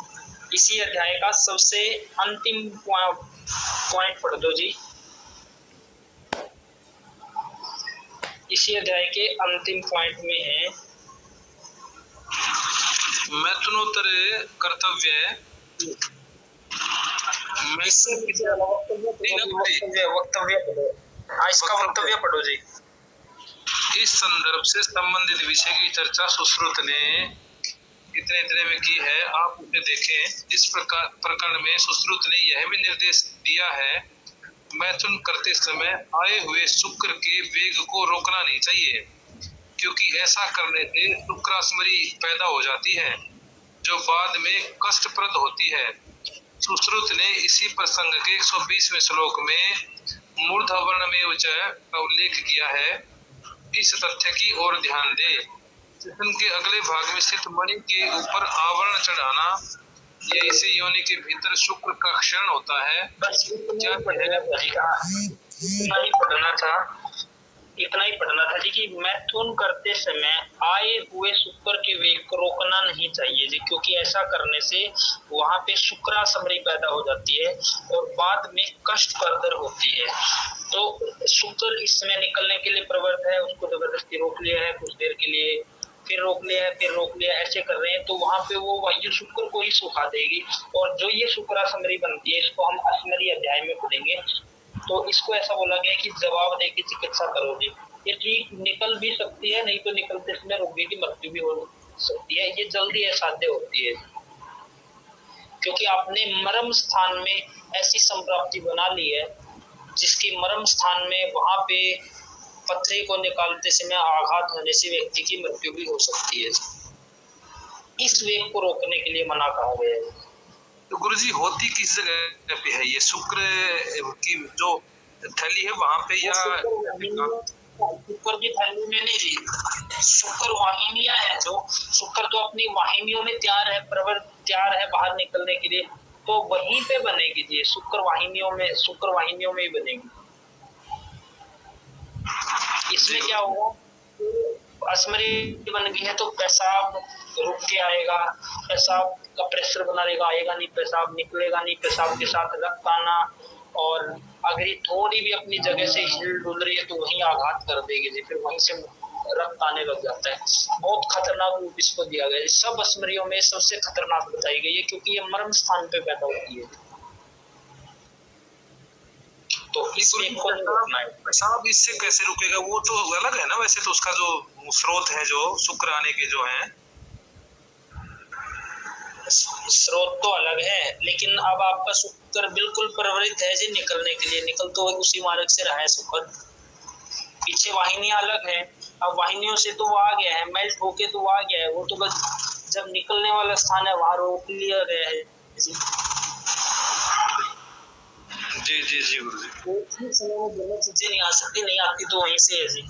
इसी अध्याय का सबसे अंतिम पॉइंट पढ़ दो जी। इसी अध्याय के अंतिम पॉइंट में है मैथुनोत्तर कर्तव्य इसका वक्तव्य पढ़ो जी। इस संदर्भ से संबंधित विषय की चर्चा सुश्रुत ने इतने में की है, आप उसे देखें। इस प्रकार प्रकरण में सुश्रुत ने यह भी निर्देश दिया है, मैथुन करते समय आए हुए शुक्र के वेग को रोकना नहीं चाहिए, क्योंकि ऐसा करने से शुक्रासमरी पैदा हो जाती है जो बाद में कष्टप्रद होती है। सुश्रुत ने इसी प्रसंग के 120वें श्लोक में मूर्धवर्ण में का उल्लेख किया है। इस तथ्य की ओर ध्यान दे, जिस्म के अगले भाग में स्थित मणि के ऊपर आवरण चढ़ाना, यही से योनि के भीतर शुक्र का क्षरण होता है। बस इतना ही पढ़ना था जी कि मैथुन करते समय आए हुए शुक्र के वेग को रोकना नहीं चाहिए जी, क्योंकि ऐसा करने से वहां पे शुक्रासमरी पैदा हो जाती है और बाद में कष्टप्रद होती है। तो शुक्र इस समय निकलने के लिए प्रवृत्त है, उसको जबरदस्ती रोक लिया है कुछ देर के लिए, फिर रोक लिया है, फिर रोक लिया, ऐसे कर रहे हैं, तो वहां पे वो वायु शुक्र को ही सुखा देगी। और जो ये शुक्रासमरी बनती है, इसको हम असमरी अध्याय में पढ़ेंगे। तो इसको ऐसा बोला गया कि जवाब दे के चिकित्सा करोगे। ये ठीक निकल भी सकती है, नहीं तो निकलते समय रोगी की मृत्यु भी हो सकती है। ये जल्दी असाध्य होती है, क्योंकि आपने मर्म स्थान में ऐसी संप्राप्ति बना ली है जिसकी मर्म स्थान में वहां पे पथरी को निकालते समय आघात होने से व्यक्ति की मृत्यु भी हो सकती है। इस वेग को रोकने के लिए मना कहा गया है। तो गुरुजी होती किस जगह पे है ये शुक्र की जो थैली है, वहां पे या शुक्र की थैली में नहीं जी, शुक्र वाहिनियां है, जो शुक्र तो अपनी वाहिनियों में तैयार है बाहर निकलने के लिए, तो वहीं पे बनेगी जी। शुक्र वाहिनियों में ही बनेगी। इसमें क्या होगा, असमरी बन गई है तो पेशाब रुक के आएगा, पेशाब का प्रेशर बना रहेगा, आएगा नहीं, पेशाब निकलेगा नहीं, पेशाब के साथ रक्त आना, और अगर ये थोड़ी भी अपनी जगह से हिल डुल रही है तो वहीं आघात कर देगी जी, फिर वहीं से रक्त आने लग जाता है। बहुत खतरनाक रूप इसको दिया गया है। सब असमरियों में सबसे खतरनाक बताई गई है, क्योंकि ये मर्म स्थान पे पैदा होती है। तो पेशाब इससे कैसे रुकेगा? वो तो अलग है ना वैसे, तो उसका जो स्रोत है, जो शुक्र आने के जो है स्रोत तो अलग है, लेकिन अब आपका शुक्र बिल्कुल प्रवृत्त है जी निकलने के लिए, निकल तो उसी मार्ग से रहा है शुक्र। पीछे वाहिनियां अलग है, अब वाहिनियों से तो वो आ गया है, मेल्ट होके तो वो आ गया है, वो तो बस जब निकलने वाला स्थान है वहां रोक लिया गया है जी। जी जी जी गुरु जी। समय में दोनों चीजें नहीं आ सकती, नहीं आती तो वहीं से है जी।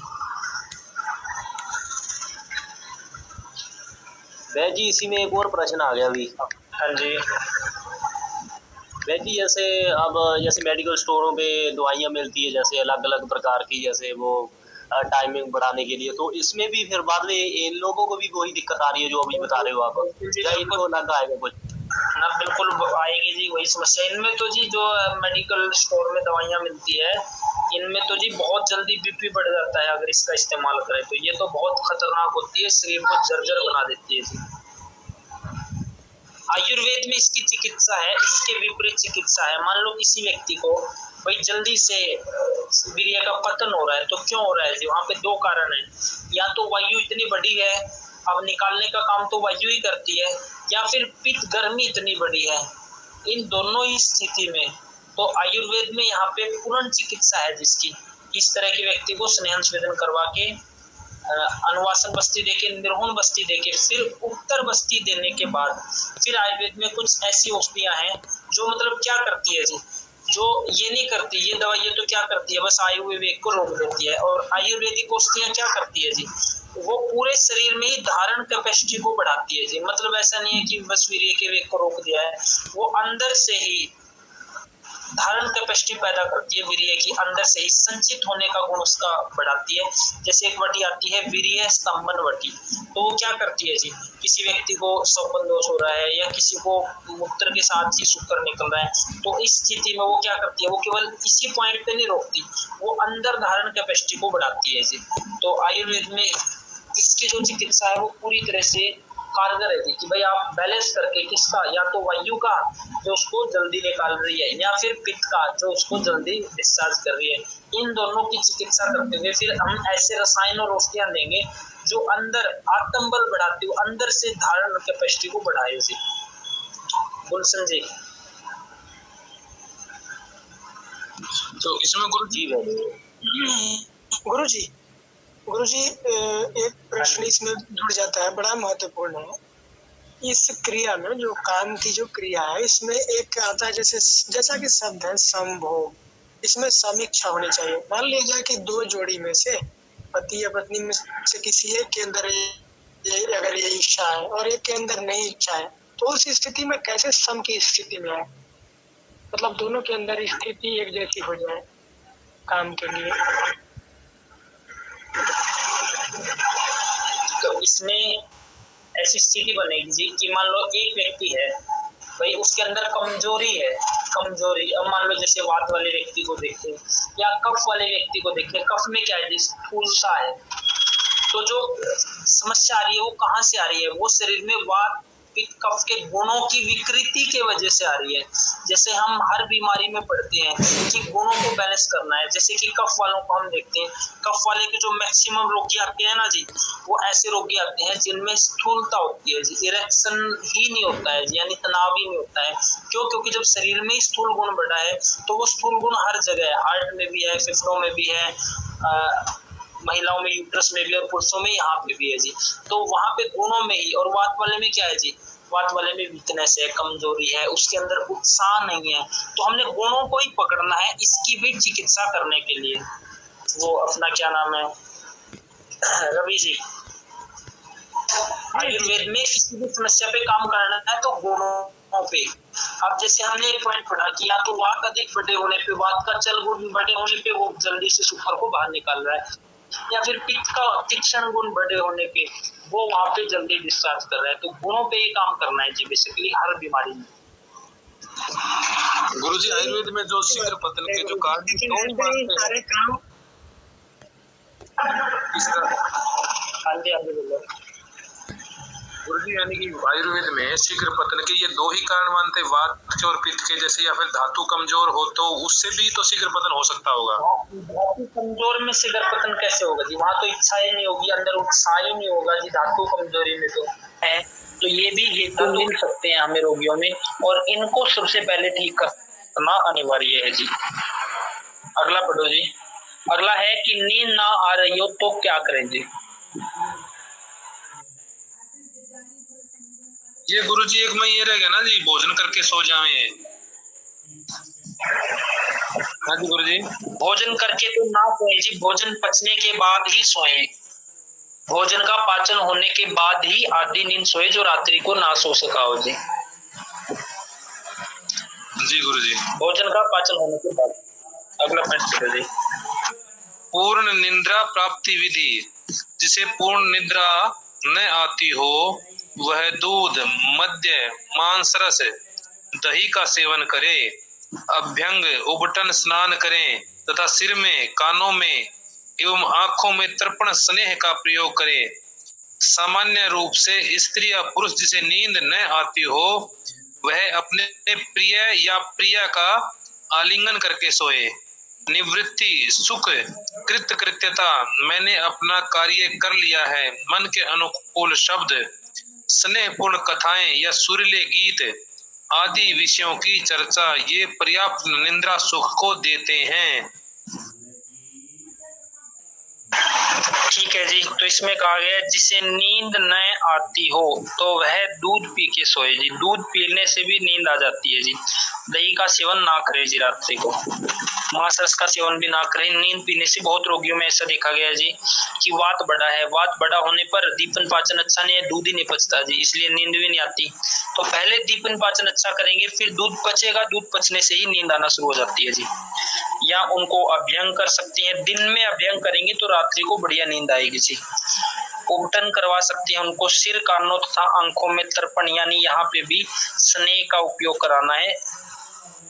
वह जी इसी में एक और प्रश्न आ गया अभी। हाँ जी वह जी, जैसे मेडिकल स्टोरों पे दवाइयाँ मिलती है जैसे अलग अलग प्रकार की, जैसे वो टाइमिंग बढ़ाने के लिए, तो इसमें भी फिर बाद में इन लोगों को भी वही दिक्कत आ रही है जो अभी बता रहे हो आप, या इनको अलग आएगा कुछ? ना बिल्कुल आएगी जी वही समस्या इनमें। तो जी जो मेडिकल स्टोर में दवाइयाँ मिलती है इनमें तो जी बहुत जल्दी बीपी बढ़ जाता है अगर इसका इस्तेमाल करें तो। ये तो बहुत खतरनाक होती है, शरीर को जर्जर बना देती है जी। आयुर्वेद में इसकी चिकित्सा है, इसके विपरीत चिकित्सा है। मान लो किसी व्यक्ति को भाई जल्दी से वीर्य का पतन हो रहा है, तो क्यों हो रहा है जी? वहां पे दो कारण है, या तो वायु इतनी बड़ी है, अब निकालने का काम तो वायु ही करती है, या फिर पित्त गर्मी इतनी बड़ी है। इन दोनों ही स्थिति में तो आयुर्वेद में यहाँ पे पूर्ण चिकित्सा है जिसकी। इस तरह के व्यक्ति को स्नेहन स्वेदन करवा के अनुवासन बस्ती देके, निर्होण बस्ती देके, फिर उत्तर बस्ती देने के बाद फिर आयुर्वेद में कुछ ऐसी औषधियां हैं जो मतलब क्या करती है जी, जो ये नहीं करती, ये दवाइयां तो क्या करती है, बस आयु विवेक को रोक देती है। और आयुर्वेदिक औषधियां क्या करती है जी, वो पूरे शरीर में ही धारण कैपेसिटी को बढ़ाती है जी। मतलब ऐसा नहीं है कि बस वीर्य के वेग को रोक दिया है, वो अंदर से ही धारण कैपेसिटी पैदा करती है, वीर्य की अंदर से ही संचित होने का गुण उसका बढ़ाती है। जैसे एक वटी आती है वीर्य स्तंभन वटी, तो वो क्या करती है जी, किसी व्यक्ति को शोभन दोष हो रहा है या किसी को मूत्र के साथ ही शुक्र निकल रहा है, तो इस स्थिति में वो क्या करती है, वो केवल इसी पॉइंट पे नहीं रोकती, वो अंदर धारण कैपेसिटी को बढ़ाती है जी। तो आयुर्वेद में इसकी जो चिकित्सा है वो पूरी तरह से कारगर है कि भाई आप बैलेंस करके किसका, या तो वायु का जो उसको जल्दी निकाल रही है, या फिर पित्त का जो उसको जल्दी डिस्चार्ज कर रही है, इन दोनों की चिकित्सा करते हुए फिर हम ऐसे रसायन और औषधियां देंगे जो अंदर आत्मबल बढ़ाती हो, अंदर से धारण कैपेसिटी को बढ़ाए जी। गुलशन जी। तो इसमें गुरुजी एक प्रश्न इसमें जुड़ जाता है, बड़ा महत्वपूर्ण है। इस क्रिया में जो काम की जो क्रिया है, इसमें एक आता है जैसा कि शब्द है संभोग, इसमें समीक्षा होनी चाहिए। मान लीजिए कि दो जोड़ी में से पति या पत्नी में से किसी एक के अंदर अगर ये इच्छा है और एक के अंदर नहीं इच्छा है, तो उस स्थिति में कैसे सम की स्थिति में है, मतलब दोनों के अंदर स्थिति एक जैसी हो जाए काम के लिए। तो इसमें ऐसी स्थिति बनेगी जी कि मान लो एक व्यक्ति है, भाई उसके अंदर कमजोरी है, कमजोरी। अब मान लो जैसे वात वाले व्यक्ति को देखें या कफ वाले व्यक्ति को देखें, कफ में क्या है, स्थूलता है। तो जो समस्या आ रही है वो कहाँ से आ रही है, वो शरीर में वात पित्त कफ के गुणों की विकृति के वजह से आ रही है। जैसे हम हर बीमारी में पढ़ते हैं कि गुणों को बैलेंस करना है। जैसे कि कफ वालों को हम देखते हैं, कफ वाले के जो मैक्सिमम रोगी आते हैं ना जी, वो ऐसे रोगी आते हैं जिनमें स्थूलता होती है जी, इरेक्शन ही नहीं होता है, यानी तनाव ही नहीं होता है। क्यों? क्योंकि जब शरीर में स्थूल गुण बढ़ा है तो वो स्थूल गुण हर जगह है, हार्ट में भी है, फेफड़ों में भी है, महिलाओं में यूट्रस में भी और पुरुषों में यहाँ पे भी है जी। तो वहां पे गुणों में ही। और वात वाले में क्या है जी, वात वाले में वीकनेस है, कमजोरी है, उसके अंदर उत्साह नहीं है। तो हमने गुणों को ही पकड़ना है इसकी भी चिकित्सा करने के लिए। वो अपना क्या नाम है, रवि जी, आयुर्वेद में किसी भी समस्या पे काम करना है तो गुणों पे। अब जैसे हमने एक पॉइंट पढ़ा कि या तो वात अधिक बड़े होने पे, वात का चल गुण बड़े होने पे वो जल्दी से शुक्र को बाहर निकाल रहा है, या फिर पित्त का तीक्ष्ण गुण बड़े होने पे वो वहां पे जल्दी डिस्चार्ज कर रहा है। तो गुणों पे ही काम करना है जी बेसिकली हर बीमारी में। गुरुजी आयुर्वेद में जो शीघ्र पतन के जो कारण सारे काम गुरुजी, यानी कि आयुर्वेद में शीघ्र पतन के ये दो ही कारण मानते, वात के और पित्त के, जैसे या फिर धातु कमजोर हो तो उससे भी तो शीघ्र पतन हो सकता होगा। धातु कमजोर में शीघ्र पतन कैसे होगा जी, वहां तो इच्छा ही नहीं होगी, अंदर उत्साह ही नहीं होगा जी। धातु कमजोरी में तो है, तो ये भी हेतु मिल सकते हैं हमें रोगियों में, और इनको सबसे पहले ठीक करना अनिवार्य है जी। अगला पढ़ो जी। अगला है कि नींद ना आ रही हो तो क्या करें जी। ये गुरुजी एक में ये रह गया ना जी, भोजन करके सो जावे। हाँ जी गुरुजी। भोजन करके तो ना सोए जी, भोजन पचने के बाद ही सोए। भोजन का पाचन होने के बाद ही आधी नींद सोए, जो रात्रि को ना सो सका हो जी। जी गुरुजी। भोजन का पाचन होने के बाद। अगला प्रश्न जी। पूर्ण निद्रा प्राप्ति विधि। जिसे पूर्ण निद्रा न आती हो वह दूध, मद्य, मांस रस, दही का सेवन करे, अभ्यंग, उबटन स्नान करें, तथा सिर में, कानों में एवं आंखों में तर्पण स्नेह का प्रयोग करे। सामान्य रूप से स्त्री या पुरुष जिसे नींद न आती हो वह अपने प्रिय या प्रिया का आलिंगन करके सोए। निवृत्ति, सुख, कृतकृत्यता, मैंने अपना कार्य कर लिया है, मन के अनुकूल शब्द, स्नेहपूर्ण कथाएं या सुरीले गीत आदि विषयों की चर्चा ये पर्याप्त निद्रा सुख को देते हैं। ठीक है जी। तो इसमें कहा गया जिसे नींद न आती हो तो वह दूध पी के सोए जी। दूध पीने से भी नींद आ जाती है जी। दही का सेवन ना करे जी रात्रि को। मांस रस का सेवन भी ना करें। नींद पीने से बहुत रोगियों में ऐसा देखा गया जी कि वात बढ़ा है। वात बढ़ा होने पर दीपन पाचन अच्छा नहीं है, दूध ही नहीं पचता जी, इसलिए नींद भी नहीं आती। तो पहले दीपन पाचन अच्छा करेंगे, फिर दूध पचेगा। दूध पचने से ही नींद आना शुरू हो जाती है जी। या उनको अभ्यंग कर सकते हैं। दिन में अभ्यंग करेंगे तो रात्रि को बढ़िया नींद आएगी जी। उबटन करवा सकते हैं उनको। सिर, कानों तथा आंखों में तर्पण, यानी यहाँ पे भी स्नेह का उपयोग कराना है।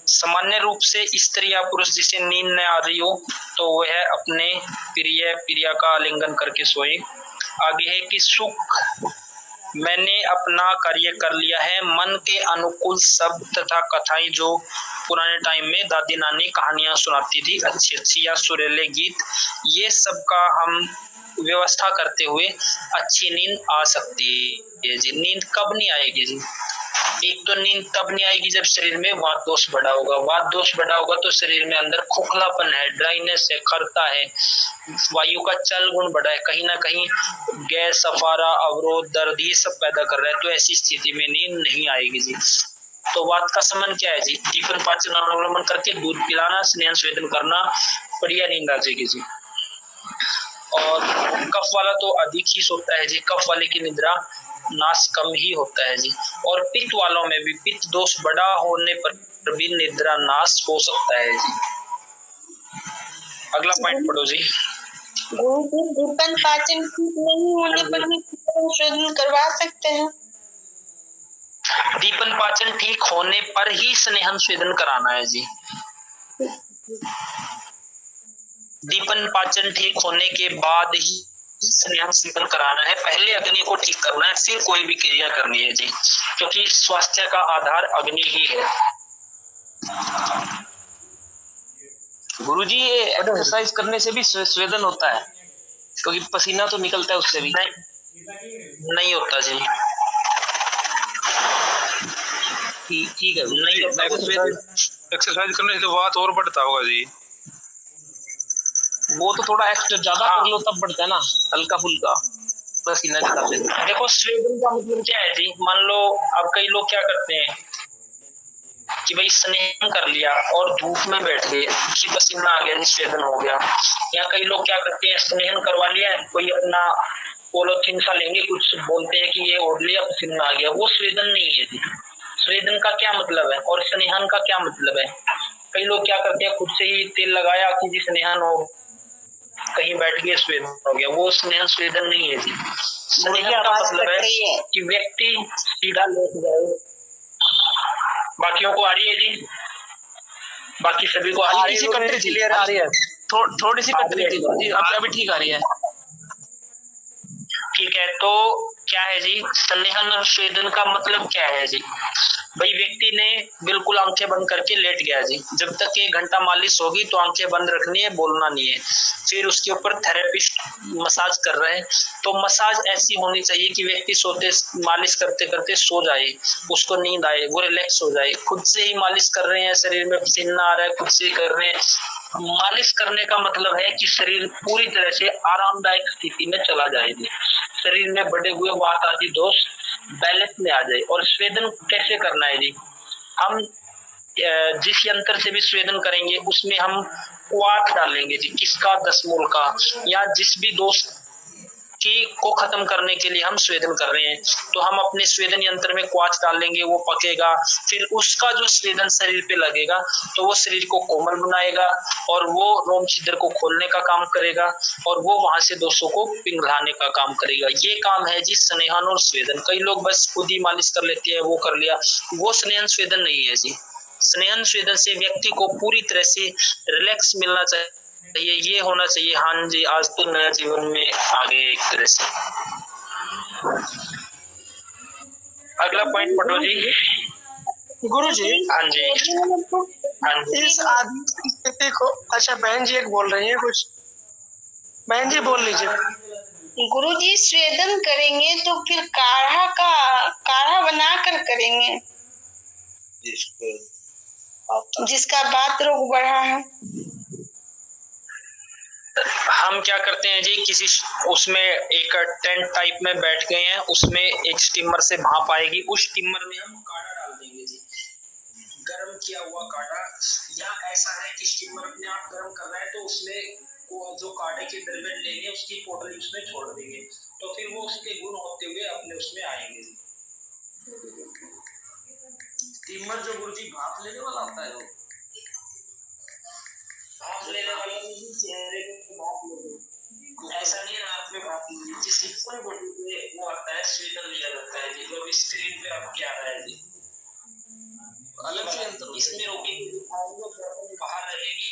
सामान्य रूप से स्त्री या पुरुष जिसे नींद न आ रही हो तो वह अपने प्रिय प्रिया का आलिंगन करके सोए। आगे है कि सुख, मैंने अपना कार्य कर लिया है। मन के अनुकूल शब्द तथा कथाएं जो पुराने टाइम में दादी नानी कहानियां सुनाती थी अच्छी अच्छी, या सुरीले गीत, ये सब का हम व्यवस्था करते हुए अच्छी नींद आ सकती है जी। नींद कब नहीं आएगी जी? एक तो नींद तब नहीं आएगी जब शरीर में वात दोष बढ़ा होगा। वात दोष बढ़ा होगा तो शरीर में अंदर खोखलापन है, ड्राइनेस है, खरता है, वायु का चल गुण बढ़ा है, कहीं ना कहीं गैस, सफारा, अवरोध, दर्द ये सब पैदा कर रहा है। तो ऐसी स्थिति में नींद नहीं आएगी जी। तो वात का समन क्या है जी? दीपन पाचन अनुलोमन करके दूध पिलाना, स्नेह स्वेदन करना, बढ़िया नींद आ जाएगी जी। और कफ वाला तो अधिक ही सोता है जी। कफ वाले की निद्रा नाश कम ही होता है जी। और पित्त वालों में भी पित्त दोष बड़ा होने पर भी निद्रा नाश हो सकता है जी। अगला पॉइंट पढ़ो जी। दीपन पाचन ठीक नहीं होने पर भी स्नेह करवा सकते हैं। दीपन पाचन ठीक होने पर ही स्नेहन स्वेदन कराना है जी। दीपन पाचन ठीक होने के बाद ही स्नेहन स्वेदन कराना है। पहले अग्नि को ठीक करना है, फिर कोई भी क्रिया करनी है जी, क्योंकि स्वास्थ्य का आधार अग्नि ही है। गुरुजी ये एक्सरसाइज करने से भी स्वेदन होता है, क्योंकि पसीना तो निकलता है उससे भी। नहीं होता जी। ठीक है, नहीं होता। एक्सरसाइज करने से तो वात और बढ़ता होगा जी। वो तो थोड़ा एक्स्ट्रा ज्यादा कर लो तब बढ़ता है ना, हल्का फुल्का पसीना निकाल लेते। देखो स्वेदन का मतलब क्या है जी? मान लो अब कई लोग क्या करते हैं कि भाई स्नेहन कर लिया और धूप में बैठ गए कि पसीना आ गया, स्वेदन हो गया। या कई लोग क्या करते हैं, स्नेहन करवा लिया, कोई अपना पोलोथीन सा लेंगे, कुछ बोलते हैं कि ये ओढ़ लिया, पसीना आ गया, वो स्वेदन नहीं है जी। स्वेदन का क्या मतलब है और स्नेहन का क्या मतलब है? कई लोग क्या करते हैं, खुद से ही तेल लगाया कि जी स्नेहन हो, कहीं बैठ गए स्वेदन हो गया, वो स्नेहन स्वेदन नहीं है जी। स्नेहन का मतलब है कि व्यक्ति सीधा लेट जाए। बाकियों को आ रही है जी? बाकी सभी को आ रही है? क्लियर आ रही है, थोड़ी सी कट रही थी, अभी ठीक आ रही है। ठीक है, तो क्या है जी स्नेहन और स्वेदन का मतलब क्या है जी? भाई व्यक्ति ने बिल्कुल आंखें बंद करके लेट गया जी, जब तक 1 घंटा मालिश होगी तो आंखें बंद रखनी है, बोलना नहीं है। फिर उसके ऊपर थेरेपिस्ट मसाज कर रहे हैं, तो मसाज ऐसी होनी चाहिए कि व्यक्ति सोते मालिश करते करते सो जाए, उसको नींद आए, वो रिलैक्स हो जाए। खुद से ही मालिश कर रहे हैं, शरीर में पसीना आ रहा है, खुद से ही कर रहे हैं। मालिश करने का मतलब है कि शरीर पूरी तरह से आरामदायक स्थिति में चला जाएगी, शरीर में बढ़े हुए वात आदि दोष बैलेंस में आ जाए। और स्वेदन कैसे करना है जी? हम जिस यंत्र से भी स्वेदन करेंगे उसमें हम क्वाथ डालेंगे जी। किसका? 10 मूल का, या जिस भी दोष को खत्म करने के लिए हम स्वेदन कर रहे हैं, तो हम अपने स्वेदन यंत्र में क्वाथ डालेंगे, वो पकेगा, फिर उसका जो स्वेदन शरीर पे लगेगा तो वो शरीर को कोमल बनाएगा और वो रोम छिद्र को खोलने का काम करेगा और वो वहां से दोषों को पिघलाने का काम करेगा। ये काम है जी स्नेहन और स्वेदन। कई लोग बस खुद ही मालिश कर लेते हैं, वो कर लिया, वो स्नेहन स्वेदन नहीं है जी। स्नेहन स्वेदन से व्यक्ति को पूरी तरह से रिलैक्स मिलना चाहिए, ये होना चाहिए। हाँ जी, आज तो नया जीवन में आगे एक तरह से। अगला पॉइंट पढ़ो जी। गुरु जी, हाँ जी, हाँ जी। इस आदमी की स्थिति को, अच्छा बहन जी एक बोल रही है कुछ, बहन जी बोल लीजिए। गुरुजी स्वेदन करेंगे तो फिर काढ़ा बनाकर करेंगे, जिसका बात रोग बढ़ा है। हम क्या करते हैं जी, किसी उसमें एक टेंट टाइप में बैठ गए हैं, उसमें एक स्टीमर से भाप आएगी, उस स्टीमर में हम काढ़ा डाल देंगे जी, गर्म किया हुआ काढ़ा। या ऐसा है कि स्टीमर अपने आप गर्म कर रहा है तो उसमें वो जो काढ़े के द्रव्य लेंगे उसकी पोटली उसमें छोड़ देंगे, तो फिर वो उसके गुण होते हुए अपने उसमें आएंगे। स्टीमर जो गुरुजी भाप लेने वाला होता है, वो भाप लेने वाला चेहरे पे भाप लेने, ऐसा नहीं रात में भाप लेने, जिस लिक्विड बॉडी पे वो आता है स्वेदन लिया जाता है जी, जो स्क्रीन पे आपके आ रहा है जी। अलग से अंतर, इसमें रोगी बाहर रहेगी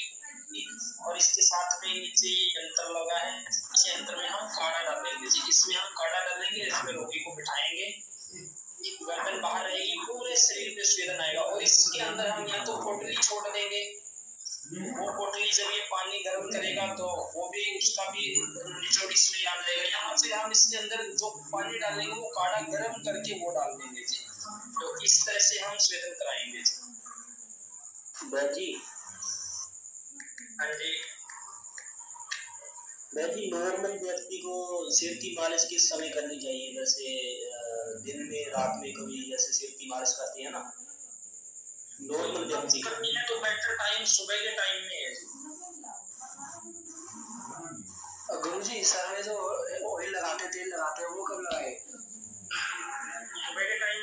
और इसके साथ में नीचे यंत्र लगा है, इस यंत्र में हम काढ़ा डालेंगे जी, इसमें हम काढ़ा डालेंगे, इसमें रोगी को बिठाएंगे, गर्दन बाहर रहेगी, पूरे शरीर पे स्वेदन आएगा। और इसके अंदर हम या तो पोटली छोड़ देंगे, वो पोटली जब ये पानी गर्म करेगा तो वो भी उसका भी निचोड़ इसमें डाल देगा, यहाँ से हम इसके अंदर जो पानी डालेंगे वो काढ़ा गर्म करके वो डाल देंगे जी। तो इस तरह से हम स्वेदन कराएंगे जी। हाँ जी, वैसे नॉर्मल व्यक्ति को सिर की मालिश किस समय करनी चाहिए? जैसे दिन में, रात में, कभी जैसे सिर की मालिश करते हैं ना नॉर्मल व्यक्ति करनी है तो बेटर टाइम सुबह के टाइम में है। गुरुजी सर में जो ऑयल लगाते, तेल लगाते हैं, वो कब लगाए? सुबह के टाइम।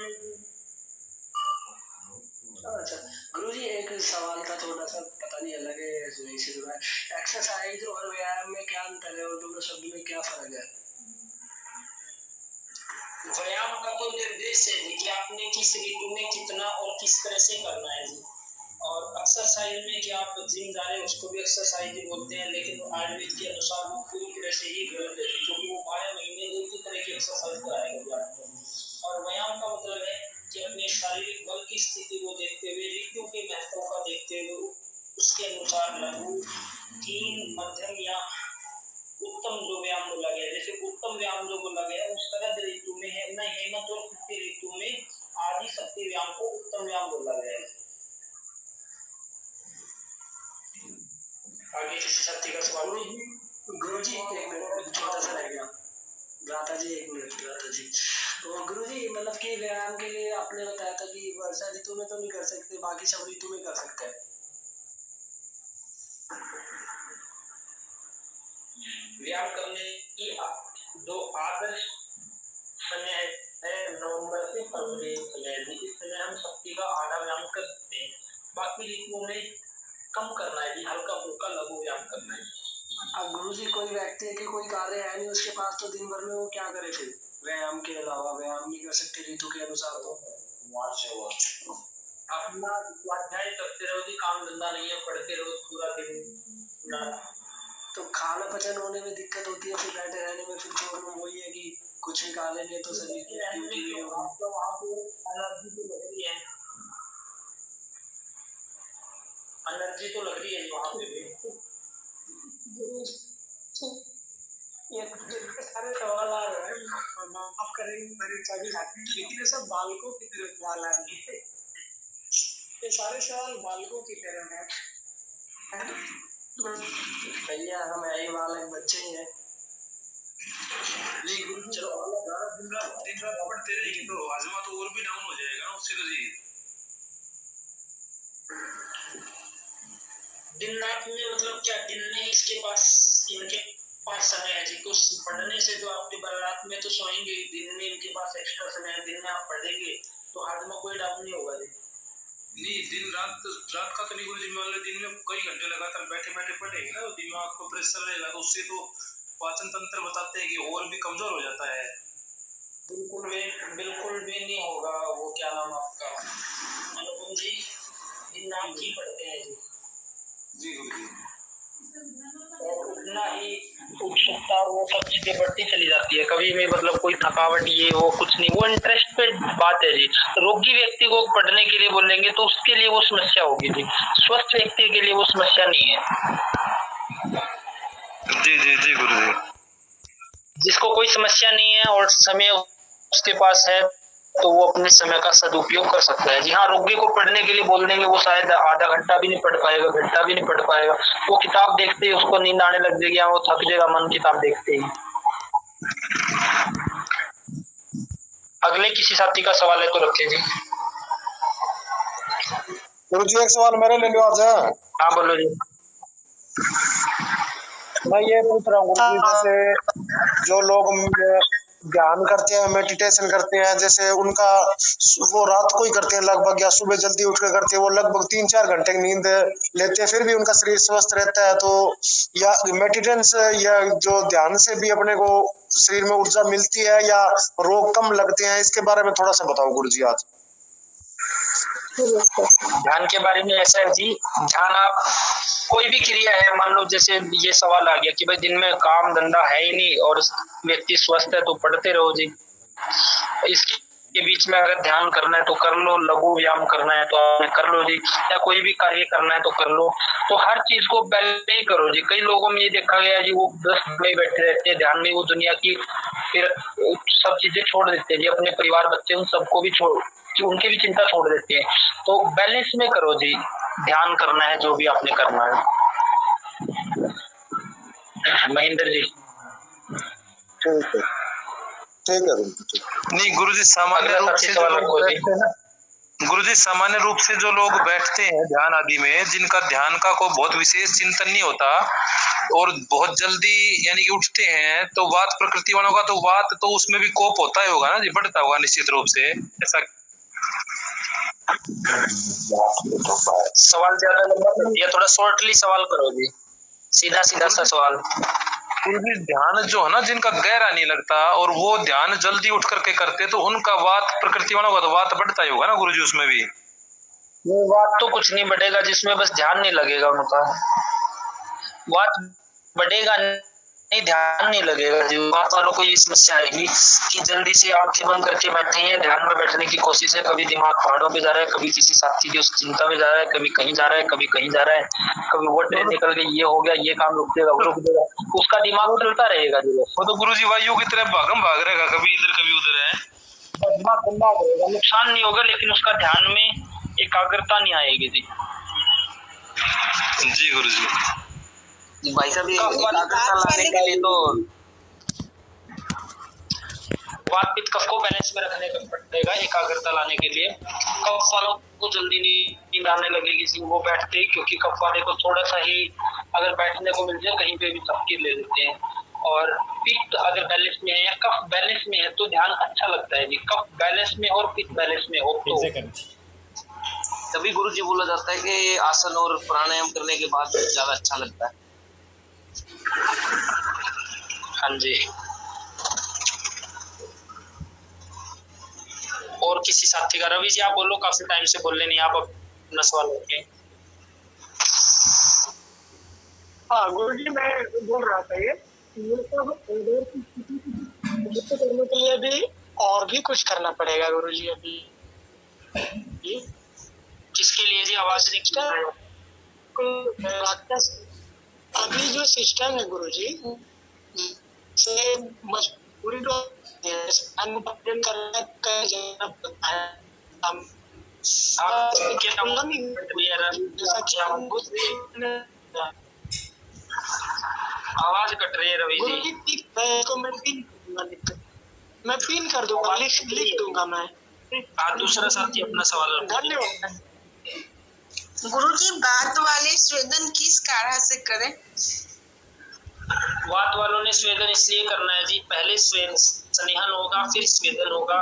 अच्छा गुरुजी, एक सवाल था थोड़ा सा, पता नहीं अलग है, एक्सरसाइज और व्यायाम में क्या अंतर है और दोनों शब्द में क्या फर्क है? व्यायाम का तो निर्देश है कि आपने किस ऋतु में कितना और किस तरह से करना है जी। और एक्सरसाइज में कि आप जिम जा रहे हैं उसको भी एक्सरसाइज ही बोलते हैं, लेकिन आयुर्वेद के अनुसार वो पूरी तरह से ही गलत है, क्योंकि वो 12 महीने एक ही तरह की एक्सरसाइज कराएगा आपको। और व्यायाम का मतलब है कि अपने शारीरिक बल की स्थिति को देखते हुए, ऋतु के महत्व का देखते हुए, उसके अनुसार लघु, कीन, मध्यम या उत्तम जो व्यायाम बोला गया, जैसे उत्तम व्यायाम जो बोला गया उस तरह ऋतु में है न, हेमंत और शक्ति ऋतु में आदि शक्ति व्यायाम को उत्तम व्यायाम बोला गया है। आगे किसी शक्ति का सवाल? गुरुजी एक मिनट छोटा सा रह गया, भ्राता जी एक मिनट, भ्राता जी। तो गुरुजी मतलब कि व्यायाम के लिए आपने बताया था कि वर्षा ऋतु में तो नहीं कर सकते, बाकी सब ऋतु में कर सकते हैं। व्यायाम करने की दो आदर्श समय है नवंबर से फरवरी, इस समय हम शक्ति का आधा व्यायाम करते हैं, बाकी ऋतुओं में कम करना है, हल्का फुल्का लघु व्यायाम करना है। अब गुरुजी कोई व्यक्ति है कि कोई कार्य है नहीं उसके पास, तो दिन भर में वो क्या करे फिर? व्यायाम के अलावा व्यायाम नहीं कर सकते ऋतु के अनुसार, तो अपना स्वाध्याय करते रहो, काम धंधा नहीं है, पढ़ते रहो पूरा दिन, तो खाना पचन होने में दिक्कत होती है, फिर बैठे रहने में, फिर प्रॉब्लम वही है कि कुछ भी खा लेंगे तो शरीर की एक्टिविटी नहीं होगी। तो वहाँ पे एनर्जी तो लग रही है, एनर्जी तो लग रही है वहाँ पे भी। ये सारे सवाल आ रहे हैं, आप करेंगे परीक्षा भी खाते हैं, लेकिन ये सब बालकों की तरह सवाल आ रही है, ये सारे सवाल बालकों की तरह है। भैया हम यही बालक बच्चे ही हैं। चलो दिन रात पढ़ते रहेंगे तो हाजमा तो और भी डाउन हो जाएगा ना उससे, तो जी दिन रात में मतलब क्या, दिन में इसके पास इनके पास समय है जी, कुछ पढ़ने से तो आपके रात में तो सोएंगे, दिन में इनके पास एक्स्ट्रा समय है, दिन में आप पढ़ेंगे तो हाजमा कोई डाउन नहीं होगा जी। नहीं, दिन रात का तो नहीं गुरुजी, मान लो दिन में कई घंटे लगातार बैठे बैठे पढ़ेंगे ना, दिमाग को प्रेशर रहेगा, तो उससे तो पाचन तंत्र बताते हैं कि और भी कमजोर हो जाता है। बिल्कुल भी नहीं होगा। वो क्या नाम आपका अनुपम जी, दिन नाम की पढ़ते हैं जी, और उतना ही उत्सुकता वो सब चीजें बढ़ती चली जाती है। कभी भी मतलब कोई थकावट ये वो कुछ नहीं, वो इंटरेस्ट पे बात है जी। रोगी व्यक्ति को पढ़ने के लिए बोलेंगे तो उसके लिए वो समस्या होगी जी, स्वस्थ व्यक्ति के लिए वो समस्या नहीं है। जी जी जी गुरु जी। जिसको कोई समस्या नहीं है और समय उसके पास है तो वो अपने समय का सदुपयोग कर सकता है जी। हाँ, रोगी को पढ़ने के लिए बोल देंगे, वो शायद आधा घंटा भी नहीं पढ़ पाएगा, घंटा भी नहीं पढ़ पाएगा। वो किताब देखते ही उसको नींद आने लग जाएगी, वो थक जाएगा मन किताब देखते ही। अगले किसी साथी का सवाल है तो रखे जी। गुरु जी एक सवाल मेरे ले लो आज। हाँ बोलो जी। मैं ये पूछ रहा हूँ गुरु जी, जैसे जो लोग ध्यान करते हैं, मेडिटेशन करते हैं, जैसे उनका वो रात को ही करते हैं लगभग, या सुबह जल्दी उठ कर करते हैं, वो लगभग 3-4 घंटे की नींद लेते हैं, फिर भी उनका शरीर स्वस्थ रहता है। तो या मेडिटेशन या जो ध्यान से भी अपने को शरीर में ऊर्जा मिलती है या रोग कम लगते हैं, इसके बारे में थोड़ा सा बताओ गुरु जी आज। ध्यान के बारे में ऐसा है जी, ध्यान आप कोई भी क्रिया है, मान लो जैसे ये सवाल आ गया कि भाई दिन में काम धंधा है ही नहीं और व्यक्ति स्वस्थ है तो पढ़ते रहो जी। इसके बीच में अगर ध्यान करना है तो कर लो, लघु व्यायाम करना है तो आपने कर लो जी, या कोई भी कार्य करना है तो कर लो। तो हर चीज को पहले ही करो जी। कई लोगों में ये देखा गया जी, वो 10 में बैठे रहते हैं ध्यान में, वो दुनिया की फिर सब चीजें छोड़ देते हैं जी, अपने परिवार बच्चे उन सबको भी छोड़, उनकी भी चिंता छोड़ देते हैं। तो बैलेंस में करो जी, ध्यान करना है जो भी आपने करना है। महेंद्र जी ठीक है नहीं गुरु जी, सामान्य रूप से जो लोग बैठते हैं ना गुरु जी, सामान्य रूप से जो लोग बैठते हैं ध्यान आदि में, जिनका ध्यान का कोई बहुत विशेष चिंतन नहीं होता और बहुत जल्दी यानी कि उठते हैं, तो वात प्रकृति वालों का तो वात तो उसमें भी कोप होता ही होगा ना जी, बढ़ता होगा निश्चित रूप से। ऐसा सवाल ज्यादा लंबा कर दिया, थोड़ा शॉर्टली सवाल करो जी, सीधा सीधा सा सवाल। ध्यान जो है ना, जिनका गहरा नहीं लगता और वो ध्यान जल्दी उठ करके करते, तो उनका वात प्रकृति वालों का तो वात बढ़ता ही होगा ना गुरु जी उसमें भी। वो वात तो कुछ नहीं बढ़ेगा, जिसमें बस ध्यान नहीं लगेगा उनका। वात बढ़ेगा नहीं, ध्यान नहीं लगेगा जी। वात वालों को ये समस्या आएगी कि जल्दी से आंखें बंद करके बैठे हैं, ध्यान में बैठने की कोशिश है, कभी दिमाग पहाड़ों पे जा रहा है, कभी किसी साथी की उस चिंता में जा रहा है, कभी कहीं जा रहा है, कभी कहीं जा रहा है, कभी वो ट्रेन निकल गई, ये हो गया, ये काम रुक जाएगा, वो रुक जाएगा, उसका दिमाग चलता रहेगा जी। वो तो गुरु जी वायु की तरह भाग रहेगा, कभी इधर कभी उधर है, दिमाग गंदा रहेगा। नुकसान नहीं होगा लेकिन उसका ध्यान में एकाग्रता नहीं आएगी जी। जी गुरु जी। भाई साहब ये एकाग्रता लाने के लिए तो वात पित्त कफ को बैलेंस में रखने का पड़ेगा एकाग्रता लाने के लिए। कफ वालों को जल्दी नींद आने लगेगी वो बैठते ही, क्योंकि कफ वाले को थोड़ा सा ही अगर बैठने को मिल जाए कहीं पे भी चपकी ले लेते हैं। और पित्त अगर बैलेंस में है या कफ बैलेंस में है तो ध्यान अच्छा लगता है जी। कफ बैलेंस में और पित्त बैलेंस में हो तो तभी गुरु जी बोला जाता है कि आसन और प्राणायाम करने के बाद ज्यादा अच्छा लगता है। हाँ जी। और किसी साथी का? रवि जी आप बोलो, काफी टाइम से बोल रहे नहीं, आप अपना सवाल रखें। हाँ गुरु जी, मैं बोल रहा था ये सब करने के लिए भी और भी कुछ करना पड़ेगा गुरु जी। अभी किसके लिए जी? आवाज नहीं। अभी जो सिस्टम है गुरु जी से मजबूरी तो आवाज कट रही है रवि जी। मैं पिन कर दूंगा, लिख दूंगा मैं। दूसरा साथी अपना सवाल। धन्यवाद गुरुजी। बात वाले स्वेदन किस काढ़ा से करें? वात वालों ने स्वेदन इसलिए करना है जी, पहले स्नेहन होगा फिर स्वेदन होगा।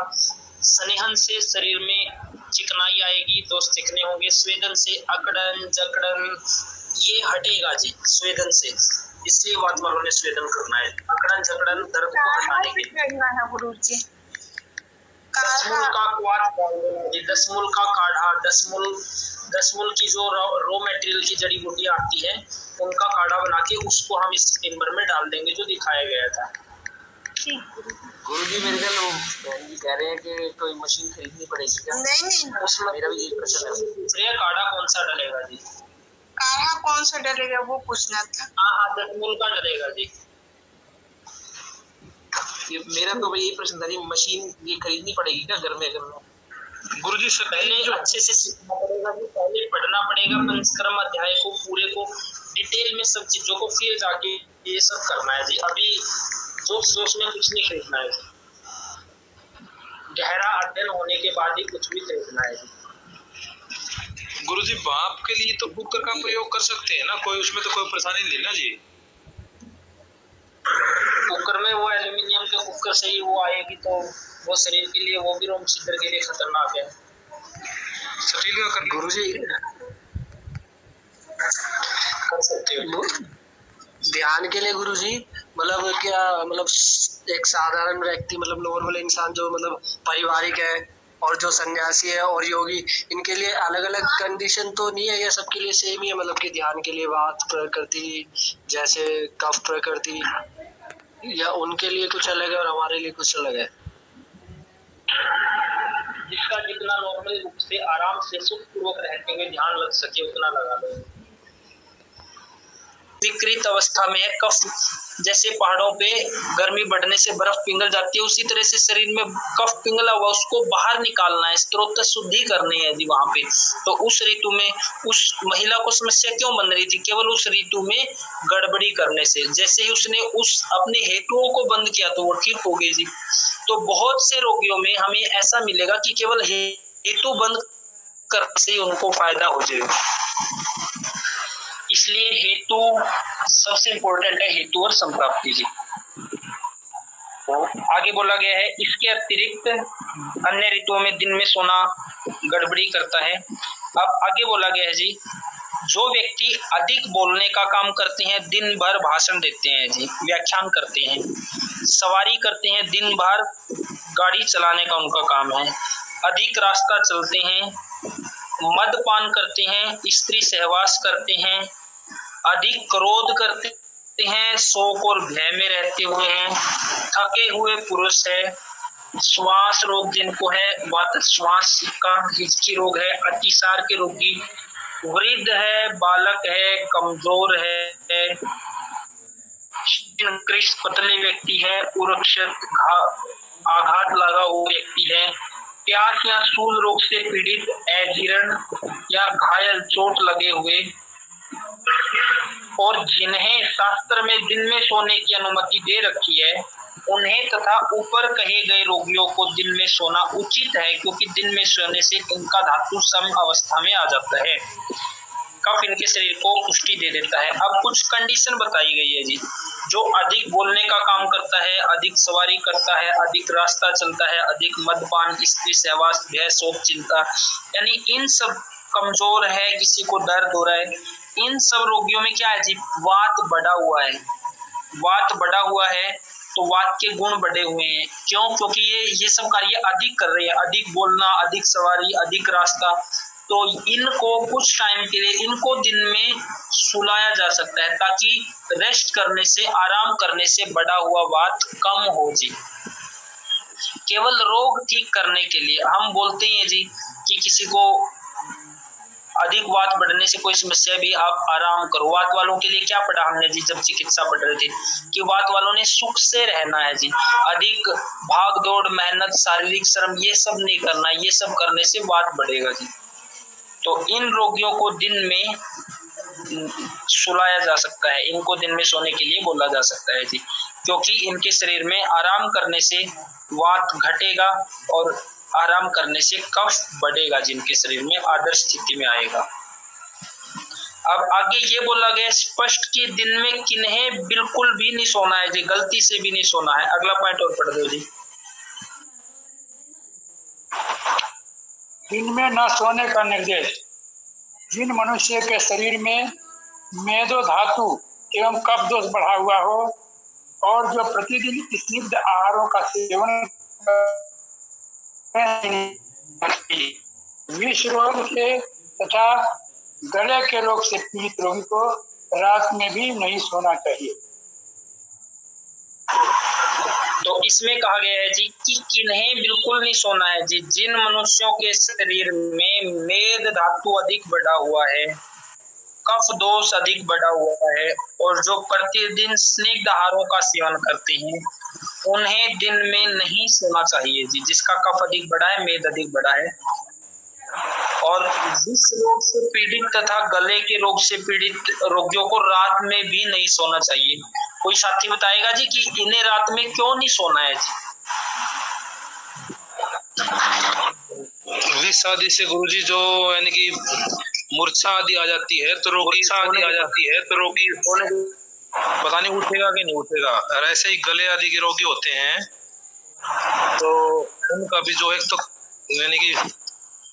स्नेहन से शरीर में चिकनाई आएगी, दोष दिखने होंगे। स्वेदन से अकड़न जकड़न ये हटेगा जी स्वेदन से, इसलिए वात वालों ने स्वेदन करना है। अकड़न जकड़न दर्द को हटाने के लिए करना है गुरुजी। दसमूल का क्वाथ डाल देना जी, दसमूल का काढ़ा, दसमूल की जो रॉ मटेरियल की जड़ी बूटियां आती है उनका काढ़ा बना के उसको हम इस टिम्बर में डाल देंगे जो दिखाया गया था। गुरुजी मेरे ख्याल बहन जी कह रहे हैं कि कोई मशीन खरीदनी पड़ेगी क्या? नहीं उसमें मेरा भी यही प्रश्न है। श्रेय काढ़ा कौन सा डलेगा जी? काढ़ा कौन सा डलेगा वो पूछना था। हाँ, दसमूल का डलेगा जी। ये मेरा तो यही प्रश्न था जी, मशीन ये खरीदनी पड़ेगी क्या घर में? गुरुजी से पहले अच्छे से सीखना पड़ेगा जी, पहले पढ़ना पड़ेगा पंचकर्म अध्याय को पूरे को डिटेल में सब चीजों को, फिर जाके ये सब करना है जी। अभी जोश में कुछ नहीं खरीदना है जी, गहरा अध्ययन होने के बाद ही कुछ भी खरीदना है जी। गुरुजी भाप के लिए तो कुकर का प्रयोग कर सकते हैं ना, कोई उसमें तो कोई परेशानी नहीं ना जी? कुकर में वो एल्यूमिनियम के कुकर से ही वो आएगी तो वो शरीर के लिए, वो भी रोम छिद्र के लिए खतरनाक है। स्टील का कर गुरुजी कर सकते हो ध्यान के लिए गुरुजी, मतलब क्या, मतलब एक साधारण व्यक्ति, मतलब नॉर्मल इंसान जो मतलब पारिवारिक है और जो सन्यासी है और योगी, इनके लिए अलग अलग कंडीशन तो नहीं है या सबके लिए सेम ही है? मतलब कि ध्यान के लिए वात प्रकृति जैसे कफ प्रकृति, या उनके लिए कुछ अलग है और हमारे लिए कुछ अलग है? जिसका जितना नॉर्मल रूप से आराम से सुख पूर्वक रहते हुए ध्यान लग सके उतना लगा लो। विकृत अवस्था में कफ, जैसे पहाड़ों पे गर्मी बढ़ने से बर्फ पिघल जाती है, उसी तरह से शरीर में कफ पिघला हुआ उसको बाहर निकालना है, स्त्रोत शुद्धि करनी है जी वहां पे। तो उस ऋतु में उस महिला को समस्या क्यों बन रही थी? केवल उस ऋतु में गड़बड़ी करने से। जैसे ही उसने उस अपने हेतुओं को बंद किया तो वो ठीक हो गई जी। तो बहुत से रोगियों में हमें ऐसा मिलेगा कि केवल हेतु बंद करने से उनको फायदा हो जाएगा। इसलिए हेतु सबसे इंपॉर्टेंट है, हेतु और संप्राप्ति जी। तो आगे बोला गया है, इसके अतिरिक्त अन्य ऋतुओं में दिन में सोना गड़बड़ी करता है। अब आगे बोला गया है जी, जो व्यक्ति अधिक बोलने का काम करते हैं, दिन भर भाषण देते हैं जी, व्याख्यान करते हैं, सवारी करते हैं, दिन भर गाड़ी चलाने का उनका काम है, अधिक रास्ता चलते हैं, मदपान करते हैं, स्त्री सहवास करते हैं, अधिक क्रोध करते हैं, शोक और भय में रहते हुए हैं, थके हुए पुरुष है, श्वास रोग जिनको है, वात श्वास का हिचकी रोग है, अतिसार के रोगी, वृद्ध है, बालक है, कमजोर है, कृष्ण पतले व्यक्ति है, उरक्षक आघात लगा हुआ व्यक्ति है, प्यास या सूल रोग से पीड़ित, अजीर्ण या घायल चोट लगे हुए, और जिन्हें शास्त्र में दिन में सोने की अनुमति दे रखी है उन्हें तथा ऊपर कहे गए रोगियों को दिन में सोना उचित है, क्योंकि दिन में सोने से इनका धातु सम अवस्था में आ जाता है। कफ इनके शरीर को पुष्टि दे देता है। अब कुछ कंडीशन बताई गई है जी, जो अधिक बोलने का काम करता है, अधिक सवारी करता है, अधिक रास्ता चलता है, अधिक मदपान, स्त्री सहवास, भय, शोक, चिंता, यानी इन सब, कमजोर है, किसी को दर्द हो रहा है, इन सब रोगियों में क्या है जी, वात बढ़ा हुआ है। वात बढ़ा हुआ है तो वात के गुण बढ़े हुए हैं। क्यों? क्योंकि ये सब कार्य अधिक कर रहे हैं, अधिक बोलना, अधिक सवारी, अधिक रास्ता। तो इनको कुछ टाइम के लिए इनको दिन में सुलाया जा सकता है, ताकि रेस्ट करने से, आराम करने से बढ़ा हुआ वात कम हो जी। केवल रोग ठीक करने के लिए हम बोलते हैं जी कि किसी को अधिक वात बढ़ने से कोई समस्या भी, आप आराम करो। वात वालों के लिए क्या पढ़ा हमने जी जब चिकित्सा पढ़ रहे थे, कि वात वालों ने सुख से रहना है जी, अधिक भाग दौड़, मेहनत, शारीरिक श्रम ये सब नहीं करना, ये सब करने से वात बढ़ेगा जी। तो इन रोगियों को दिन में सुलाया जा सकता है, इनको दिन में सोने के लिए बोला जा सकता है जी, क्योंकि इनके शरीर में आराम करने से वात घटेगा और आराम करने से कफ बढ़ेगा, जिनके शरीर में आदर्श स्थिति में आएगा। अब आगे ये बोला गया स्पष्ट कि दिन में किन्हें बिल्कुल भी नहीं सोना है जी, गलती से भी नहीं सोना है। अगला पॉइंट और पढ़ दो जी। दिन में न सोने का निर्देश। जिन मनुष्य के शरीर में मेदो धातु एवं कफ दोष बढ़ा हुआ हो और जो प्रतिदिन स्निग्ध आहारों का सेवन विष रोग से तथा गले के रोग से पीड़ित रोगी को रात में भी नहीं सोना चाहिए। तो इसमें कहा गया है जी कि किन्हें बिल्कुल नहीं सोना है जी? जिन मनुष्यों के शरीर में मेद धातु अधिक बढ़ा हुआ है, कफ दोष अधिक बढ़ा हुआ है और जो प्रतिदिन स्निग्ध आहारों का सेवन करते हैं, उन्हें दिन में नहीं सोना चाहिए जी। जिसका कफ अधिक बढ़ा है, मेद अधिक बढ़ा है और विष रोग से पीड़ित तथा गले के रोग से पीड़ित रोगियों को रात में भी नहीं सोना चाहिए। कोई साथी बताएगा जी कि इन्हें रात में क्यों नहीं सोना है जी? विष आदि से गुरुजी जो यानी कि मूर्छा आदि आ जाती है तो रोगी पता नहीं उठेगा कि नहीं उठेगा। और ऐसे ही गले आदि के रोगी होते हैं तो उनका भी जो एक तो यानी कि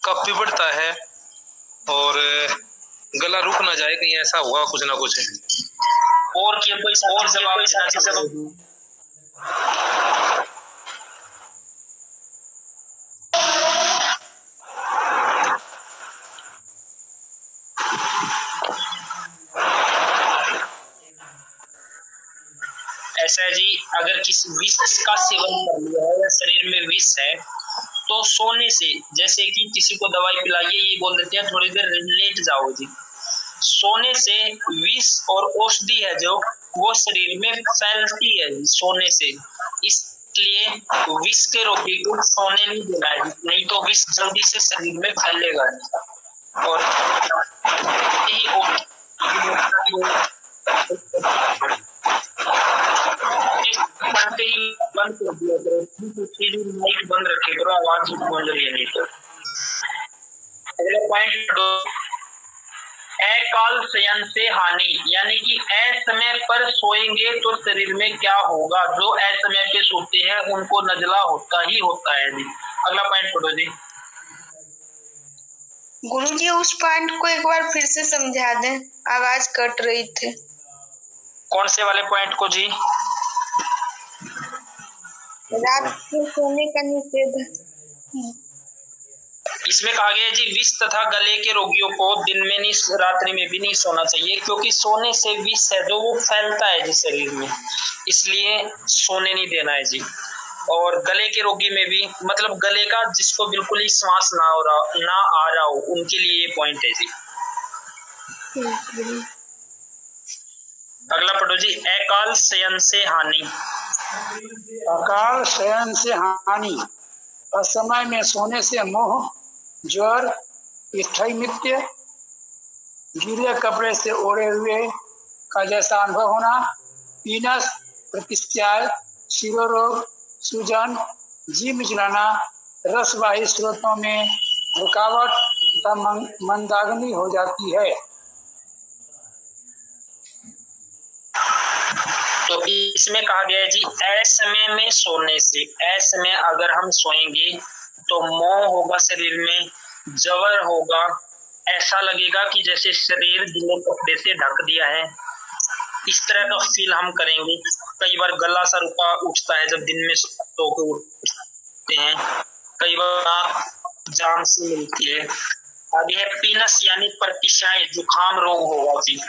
कफ भी बढ़ता है और गला रुक ना जाए, कहीं ऐसा हुआ कुछ ना कुछ। और क्या कोई और जवाब? ऐसा है जी, अगर किसी विष का सेवन कर लिया है या शरीर में विष है तो सोने से, जैसे कि किसी को दवाई पिलाइए, ये बोल देते हैं थोड़ी देर लेट जाओ जी। सोने से विष और औषधि है जो वो शरीर में फैलती है सोने से, इसलिए विष के रोगी को सोने नहीं देना है, नहीं तो विष जल्दी से शरीर में फैलेगा। और पढ़ते ही बंद कर दिया करो, माइक बंद रखे करो, आवाज गूंज रही है नहीं तो। अगला पॉइंट, अकाल शयन से हानि, यानी कि असमय पर सोएंगे तो शरीर में क्या होगा? जो असमय पे सोते हैं उनको नजला होता ही होता है जी। अगला पॉइंट पढ़ो जी। गुरुजी उस पॉइंट को एक बार फिर से समझा दें, आवाज कट रही थी। कौन से वाले पॉइंट को जी? रात को सोने का निषेध। इसमें कहा गया है जी विष तथा गले के रोगियों को दिन में नहीं, रात्रि में भी नहीं सोना चाहिए, क्योंकि सोने से विष है जो वो फैलता है जी शरीर में, इसलिए सोने नहीं देना है जी। और गले के रोगी में भी, मतलब गले का जिसको बिल्कुल ही श्वास ना आ रहा हो, उनके लिए ये पॉइंट है जी। अगला पढ़ो जी, अकाल शयन से हानि। अकाल शयन से हानि, असमय में सोने से मोह, ज्वर, स्थैमित्य, गीले कपड़े से ओढ़े हुए का जैसा अनुभव होना, पीनस, प्रतिष्ठाय, शिरोरोग, सूजन, जी मिचलाना, रसवाही स्रोतों में रुकावट तथा मंदाग्नि हो जाती है। तो इसमें कहा गया है जी असमय में सोने से, असमय अगर हम सोएंगे तो मोह होगा शरीर में, जवर होगा, ऐसा लगेगा कि जैसे शरीर गीले कपड़े से ढक दिया है, इस तरह का फील हम करेंगे। कई बार गला सा रुका उठता है जब दिन में सो के उठते हैं, कई बार जान से मिलती है। आगे है पीनस यानी प्रतिशाय, जुकाम रोग होगा जी,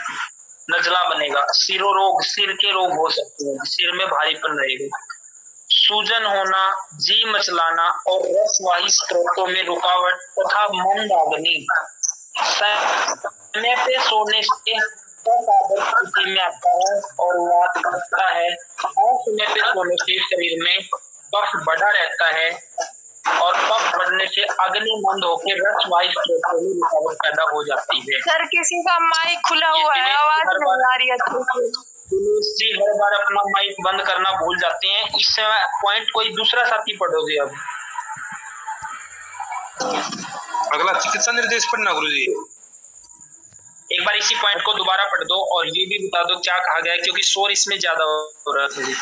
नजला बनेगा। सिरो रोग, सिर के रोग हो सकते हैं, सिर में भारीपन रहेगा। सूजन होना, जी मचलाना और रसवाही स्त्रोतों में रुकावट तथा मंदाग्नि। समय पे सोने से स्थिति में आता है और वात करता है, और समय पे सोने से शरीर में कफ बढ़ा रहता है और कफ बढ़ने से अग्नि मंद होकर रसवाही स्त्रोतों में रुकावट पैदा हो जाती है। सर किसी का माइक खुला हुआ है, आवाज नहीं आ रही है। जी हर बार अपना माइक बंद करना भूल जाते हैं। इस पॉइंट कोई दूसरा साथी पढ़ोगे अब। अगला चिकित्सा निर्देश पढ़ना गुरुजी। एक बार इसी पॉइंट को दोबारा पढ़ दो और ये भी बता दो क्या कहा गया है, क्योंकि शोर इसमें ज्यादा हो रहा था जी।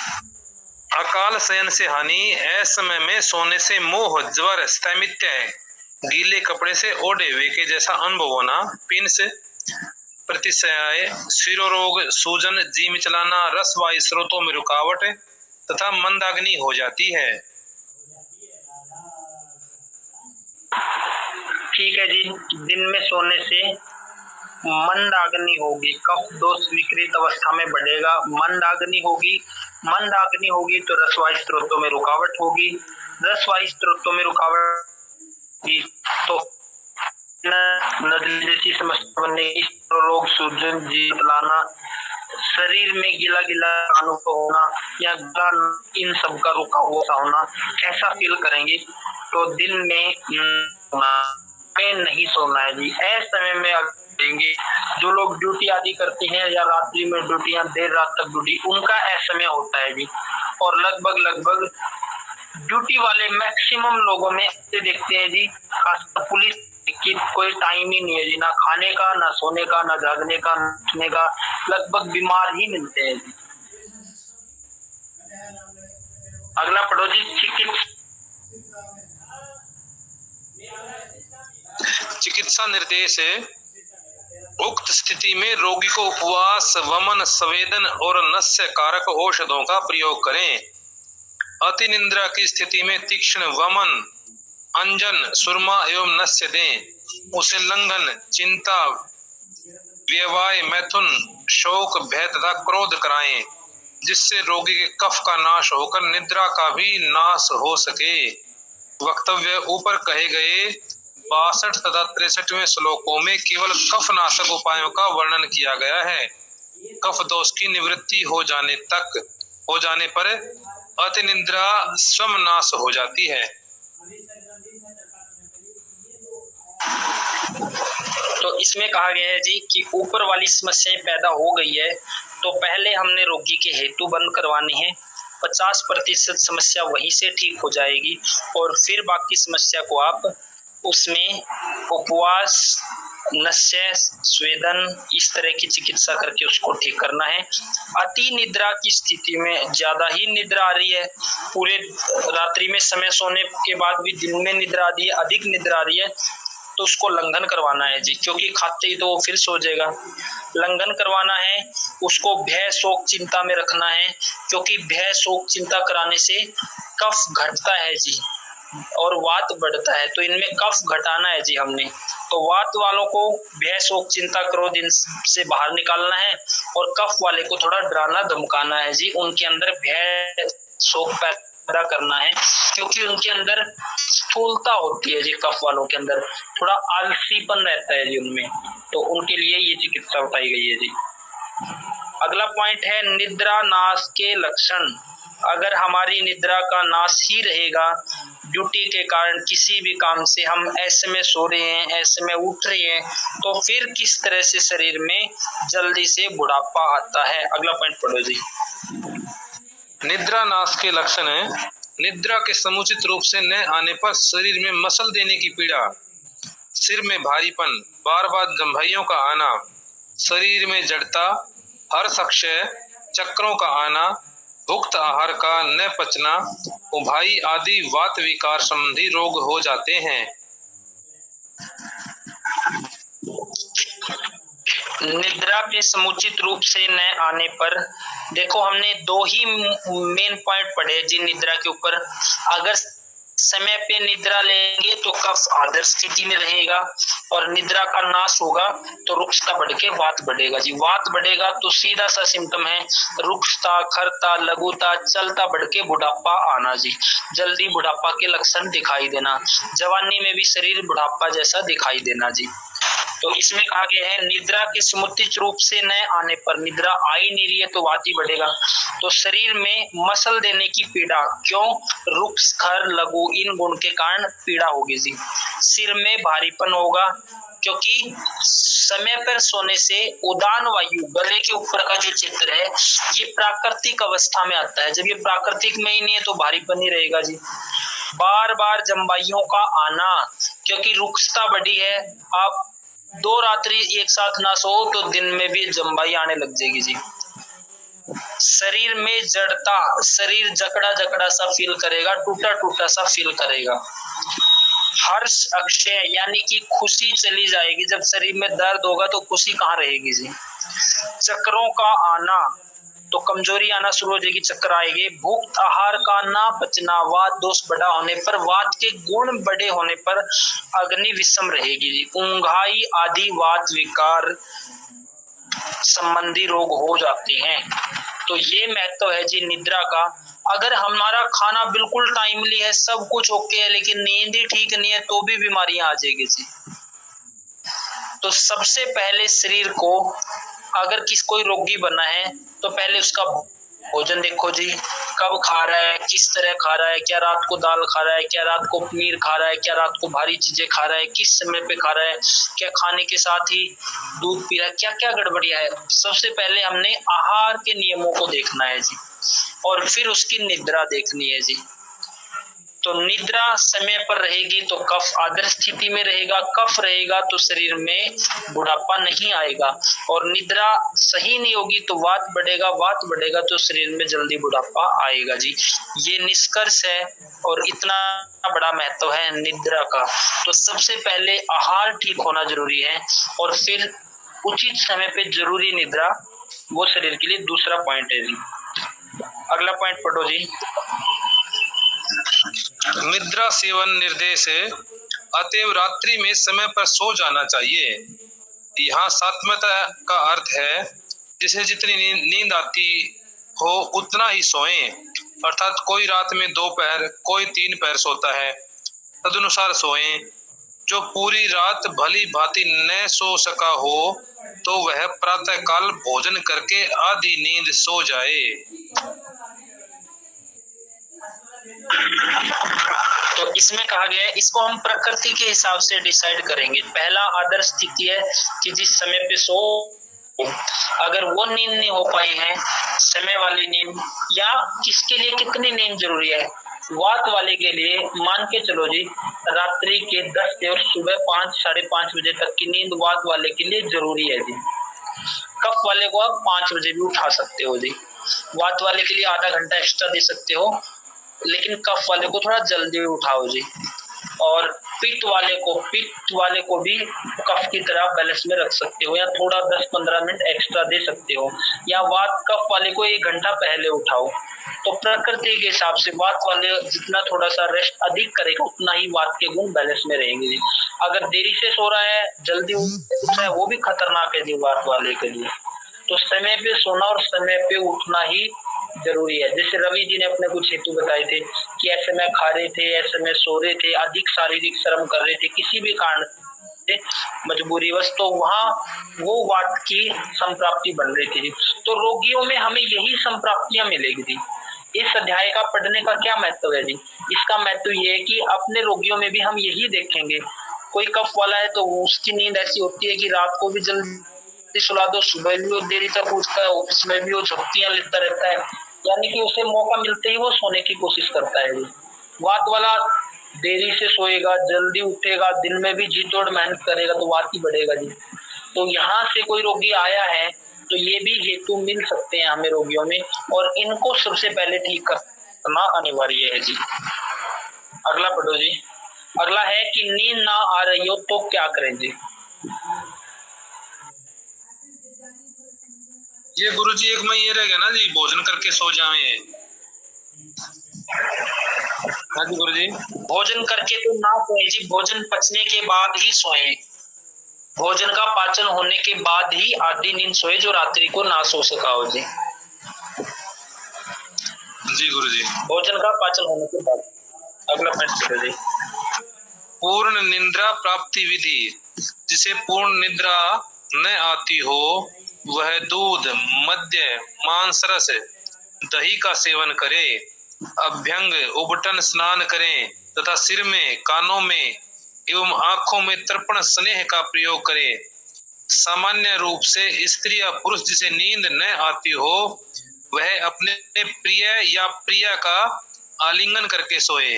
अकाल शयन से हानि, असमय में सोने से मोह, ज्वर, स्थैमित्य, गीले कपड़े से ओढ़े हुए के जैसा अनुभव होना, पिन से प्रतिशय, शिरोरोग, सूजन, जी मिचलाना, रसवाही स्रोतों में रुकावट तथा मंदाग्नि हो जाती है। ठीक है जी। दिन में सोने से मंदाग्नि होगी, कफ दोष विकृत अवस्था में बढ़ेगा। मंदाग्नि होगी तो रसवायु स्त्रोतों में रुकावट होगी। रसवायु स्त्रोतों में रुकावट होगी तो नजले जैसी समस्या बनने की, रोग, सूजन, जीत लाना, शरीर में गीला गीला अनुभव होना या गला, इन सब का रुका हुआ होना, ऐसा फील करेंगे। तो दिन में नहीं सोना है जी। ऐसे समय में देंगे जो लोग ड्यूटी आदि करते हैं या रात्रि में ड्यूटियां, देर रात तक ड्यूटी, उनका ऐसा समय होता है जी। और लगभग ड्यूटी वाले मैक्सिमम लोगों में से देखते हैं जी, खासकर पुलिस की कोई टाइम ही नहीं है जी, ना खाने का, ना सोने का, ना जागने का, ना उठने का, लगभग बीमार ही मिलते हैं जी। अगला पढ़ो जी। चिकित्सा निर्देश है, उक्त स्थिति में रोगी को उपवास, वमन, संवेदन और नस्य कारक औषधों का प्रयोग करें। अति निद्रा की स्थिति में तीक्ष्ण वमन, अंजन, सुरमा एवं नस्य दें। उसे लंघन, चिंता, व्यवाय, मैथुन, शोक, भय तथा क्रोध कराएं, जिससे रोगी के कफ का नाश होकर निद्रा का भी नाश हो सके। वक्तव्य ऊपर कहे गए 62 तथा 63वें श्लोकों में केवल कफ नाशक उपायों का वर्णन किया गया है। कफ दोष की निवृत्ति हो जाने पर अति निद्रा स्वयं नाश हो जाती है। तो इसमें कहा गया है जी कि ऊपर वाली समस्याएं पैदा हो गई है तो पहले हमने रोगी के हेतु बंद करवाने हैं। 50% समस्या वहीं से ठीक हो जाएगी और फिर बाकी समस्या को आप उसमें उपवास, नस्य, स्वेदन, इस तरह की चिकित्सा करके उसको ठीक करना है। अति निद्रा की स्थिति में ज्यादा ही निद्रा आ रही है, पूरे रात्रि में समय सोने के बाद भी दिन में निद्रा आ रही है, अधिक निद्रा आ रही है, तो उसको लंघन करवाना है जी, क्योंकि खाते ही तो वो फिर सो जाएगा। लंघन करवाना है, उसको भय, शोक, चिंता में रखना है, क्योंकि भय, शोक, चिंता कराने से कफ घटता है जी और वात बढ़ता है। तो इनमें कफ घटाना है जी हमने। तो वात वालों को भय, शोक, चिंता, क्रोध इनसे बाहर निकालना है और कफ वाले को थोड़ा डराना, धमकाना है जी। उनके अंदर भय, शोक पैदा करना है, क्योंकि उनके अंदर स्थूलता होती है जी, कफ वालों के अंदर थोड़ा आलसीपन रहता है जी उनमें। तो उनके लिए ये चिकित्सा बताई गई है जी। अगला पॉइंट है निद्रा नाश के लक्षण। अगर हमारी निद्रा का नाश ही रहेगा, ड्यूटी के कारण किसी भी काम से हम ऐसे में सो रहे हैं, ऐसे में उठ रहे हैं, तो फिर किस तरह से शरीर में जल्दी से बुढ़ापा आता है। अगला पॉइंट पढ़ो जी। निद्रा नाश के लक्षण है, निद्रा के समुचित रूप से न आने पर शरीर में मसल देने की पीड़ा, सिर में भारीपन, बार बार जम्भाइयों का आना, शरीर में जड़ता, हर्ष, अक्षय, चक्रों का आना, भुक्त आहार का न पचना, उभाई आदि वात विकार संबंधी रोग हो जाते हैं। निद्रा के समुचित रूप से न आने पर देखो हमने दो ही मेन पॉइंट पढ़े जी निद्रा के ऊपर। अगर समय पे निद्रा लेंगे तो कफ आदर्श स्थिति में रहेगा और निद्रा का नाश होगा तो रुक्षता बढ़ के वात बढ़ेगा जी। वात बढ़ेगा तो सीधा सा सिम्टम है रुक्षता, खरता, लघुता, चलता बढ़ के बुढ़ापा आना जी। जल्दी बुढ़ापा के लक्षण दिखाई देना, जवानी में भी शरीर बुढ़ापा जैसा दिखाई देना जी। तो इसमें कहा गया है निद्रा के समुचित रूप से न आने पर, निद्रा आ ही नहीं रही है तो वात ही बढ़ेगा, तो शरीर में मसल देने की पीड़ा, क्यों, रुक्ष, खर, लघु इन गुण के कारण पीड़ा होगी जी। सिर में भारीपन होगा क्योंकि समय पर सोने से उदान वायु गले के ऊपर का जो चित्र है ये प्राकृतिक अवस्था में आता है। जब ये प्राकृतिक में ही नहीं है तो भारीपन ही रहेगा जी। बार बार जम्बाइयों का आना क्योंकि रुक्षता बढ़ी है, आप 2 रात्रि एक साथ ना सो तो दिन में भी जम्बाई आने लग जाएगी जी। शरीर में जड़ता, शरीर जकड़ा जकड़ा सा फील करेगा, टूटा टूटा सा फील करेगा। हर्ष, अक्षय यानी कि खुशी चली जाएगी। जब शरीर में दर्द होगा तो खुशी कहाँ रहेगी जी। चक्रों का आना, तो कमजोरी आना शुरू हो जाएगी, चक्कर आएंगे। भुक्त आहार का ना पचना, वात दोष बड़ा होने पर, वात के गुण बड़े होने पर अग्नि विषम रहेगी। ऊंघाई आदि वात विकार संबंधी रोग हो जाते हैं। तो ये महत्व है जी निद्रा का। अगर हमारा खाना बिल्कुल टाइमली है, सब कुछ ओके है, लेकिन नींद ही ठीक नहीं है, तो भी बीमारियां आ जाएगी जी। तो सबसे पहले शरीर को, अगर कोई रोगी बना है तो पहले उसका भोजन देखो जी, कब खा रहा है, किस तरह खा रहा है, क्या रात को दाल खा रहा है, क्या रात को पनीर खा रहा है, क्या रात को भारी चीजें खा रहा है, किस समय पे खा रहा है, क्या खाने के साथ ही दूध पी रहा है, क्या क्या गड़बड़िया है। सबसे पहले हमने आहार के नियमों को देखना है जी, और फिर उसकी निद्रा देखनी है जी। तो निद्रा समय पर रहेगी तो कफ आदर्श स्थिति में रहेगा, कफ रहेगा तो शरीर में बुढ़ापा नहीं आएगा, और निद्रा सही नहीं होगी तो वात बढ़ेगा, वात बढ़ेगा तो शरीर में जल्दी बुढ़ापा आएगा जी। ये निष्कर्ष है, और इतना बड़ा महत्व है निद्रा का। तो सबसे पहले आहार ठीक होना जरूरी है, और फिर उचित समय पे जरूरी निद्रा, वो शरीर के लिए दूसरा पॉइंट है जी। अगला पॉइंट पढ़ो जी। निद्रा सेवन निर्देश, अतएव रात्रि में समय पर सो जाना चाहिए। यहाँ सात्मता का अर्थ है जिसे जितनी नींद आती हो उतना ही सोएं, अर्थात कोई रात में 2 पहर, कोई 3 पहर सोता है, तदनुसार सोएं। जो पूरी रात भली भांति न सो सका हो तो वह प्रातः काल भोजन करके आधी नींद सो जाए। तो इसमें कहा गया है, इसको हम प्रकृति के हिसाब से डिसाइड करेंगे। पहला आदर्श स्थिति है कि जिस समय पे सो, अगर वो नींद नहीं हो पाई है समय वाली नींद, या किसके लिए कितनी नींद जरूरी है, वात वाले के लिए मान के चलो जी रात्रि के 10 से और सुबह 5 साढ़े 5 बजे तक की नींद वात वाले के लिए जरूरी है जी। कफ वाले को आप 5 बजे भी उठा सकते हो जी, वात वाले के लिए आधा घंटा एक्स्ट्रा दे सकते हो, लेकिन कफ वाले को थोड़ा जल्दी उठाओ जी। और पित्त वाले को भी कफ की तरह बैलेंस में रख सकते हो, या थोड़ा 10-15 मिनट एक्स्ट्रा दे सकते हो, या वात कफ वाले को 1 घंटा पहले उठाओ। तो प्रकृति के हिसाब से वात वाले जितना थोड़ा सा रेस्ट अधिक करेगा उतना ही वात के गुण बैलेंस में रहेंगे जी। अगर देरी से सो रहा है, जल्दी उठ रहा है, वो भी खतरनाक है जी वात वाले के लिए। तो समय पे सोना और समय पे उठना ही जरूरी है। जैसे रवि जी ने अपने कुछ हेतु बताए थे कि ऐसे में खा रहे थे, ऐसे में सो रहे थे, अधिक शारीरिक श्रम कर रहे थे, किसी भी कारण से मजबूरीवश, तो वहाँ वो वात की संप्राप्ति बन रही थी। तो रोगियों में हमें यही संप्राप्तियां मिलेगी थी। इस अध्याय का पढ़ने का क्या महत्व है जी? इसका महत्व ये है कि अपने रोगियों में भी हम यही देखेंगे। कोई कफ वाला है तो उसकी नींद ऐसी होती है कि रात को भी जल्दी सुला दो, सुबह भी वो देरी तक उठता है, ऑफिस में भी वो झपकियां लेता रहता है, यानी कि उसे मौका मिलते ही वो सोने की कोशिश करता है जी। वात वाला देरी से सोएगा, जल्दी उठेगा, दिन में भी जी तोड़ मेहनत करेगा तो वात ही बढ़ेगा जी। तो यहाँ से कोई रोगी आया है तो ये भी हेतु मिल सकते हैं हमें रोगियों में, और इनको सबसे पहले ठीक करना अनिवार्य है जी। अगला पढ़ो जी। अगला है कि नींद ना आ रही हो तो क्या करें जी? ये गुरुजी एक में ये रह गया ना जी, भोजन करके सो जावे। हाँ जी गुरुजी। भोजन करके तो ना सोए जी, भोजन पचने के बाद ही सोए। भोजन का पाचन होने के बाद ही आधी नींद सोए, जो रात्रि को ना सो सका हो जी। जी गुरुजी। भोजन का पाचन होने के बाद। अगला प्रश्न जी। पूर्ण निद्रा प्राप्ति विधि, जिसे पूर्ण निद्रा न आती हो वह दूध, मद्य, मांस रस, दही का सेवन करे, अभ्यंग उबटन स्नान करें तथा सिर में, कानों में एवं आंखों में तर्पण स्नेह का प्रयोग करे। सामान्य रूप से स्त्री या पुरुष जिसे नींद न आती हो वह अपने प्रिय या प्रिया का आलिंगन करके सोए।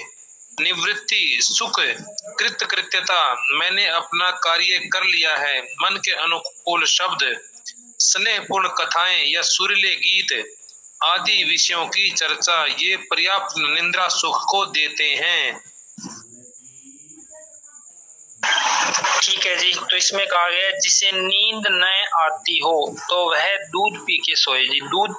निवृत्ति, सुख, कृतकृत्यता, मैंने अपना कार्य कर लिया है, मन के अनुकूल शब्द, स्नेहपूर्ण कथाएं या सुरीले गीत आदि विषयों की चर्चा, ये पर्याप्त निद्रा सुख को देते हैं। ठीक है जी। तो इसमें कहा गया जिसे नींद न आती हो तो वह दूध पी के सोए जी। दूध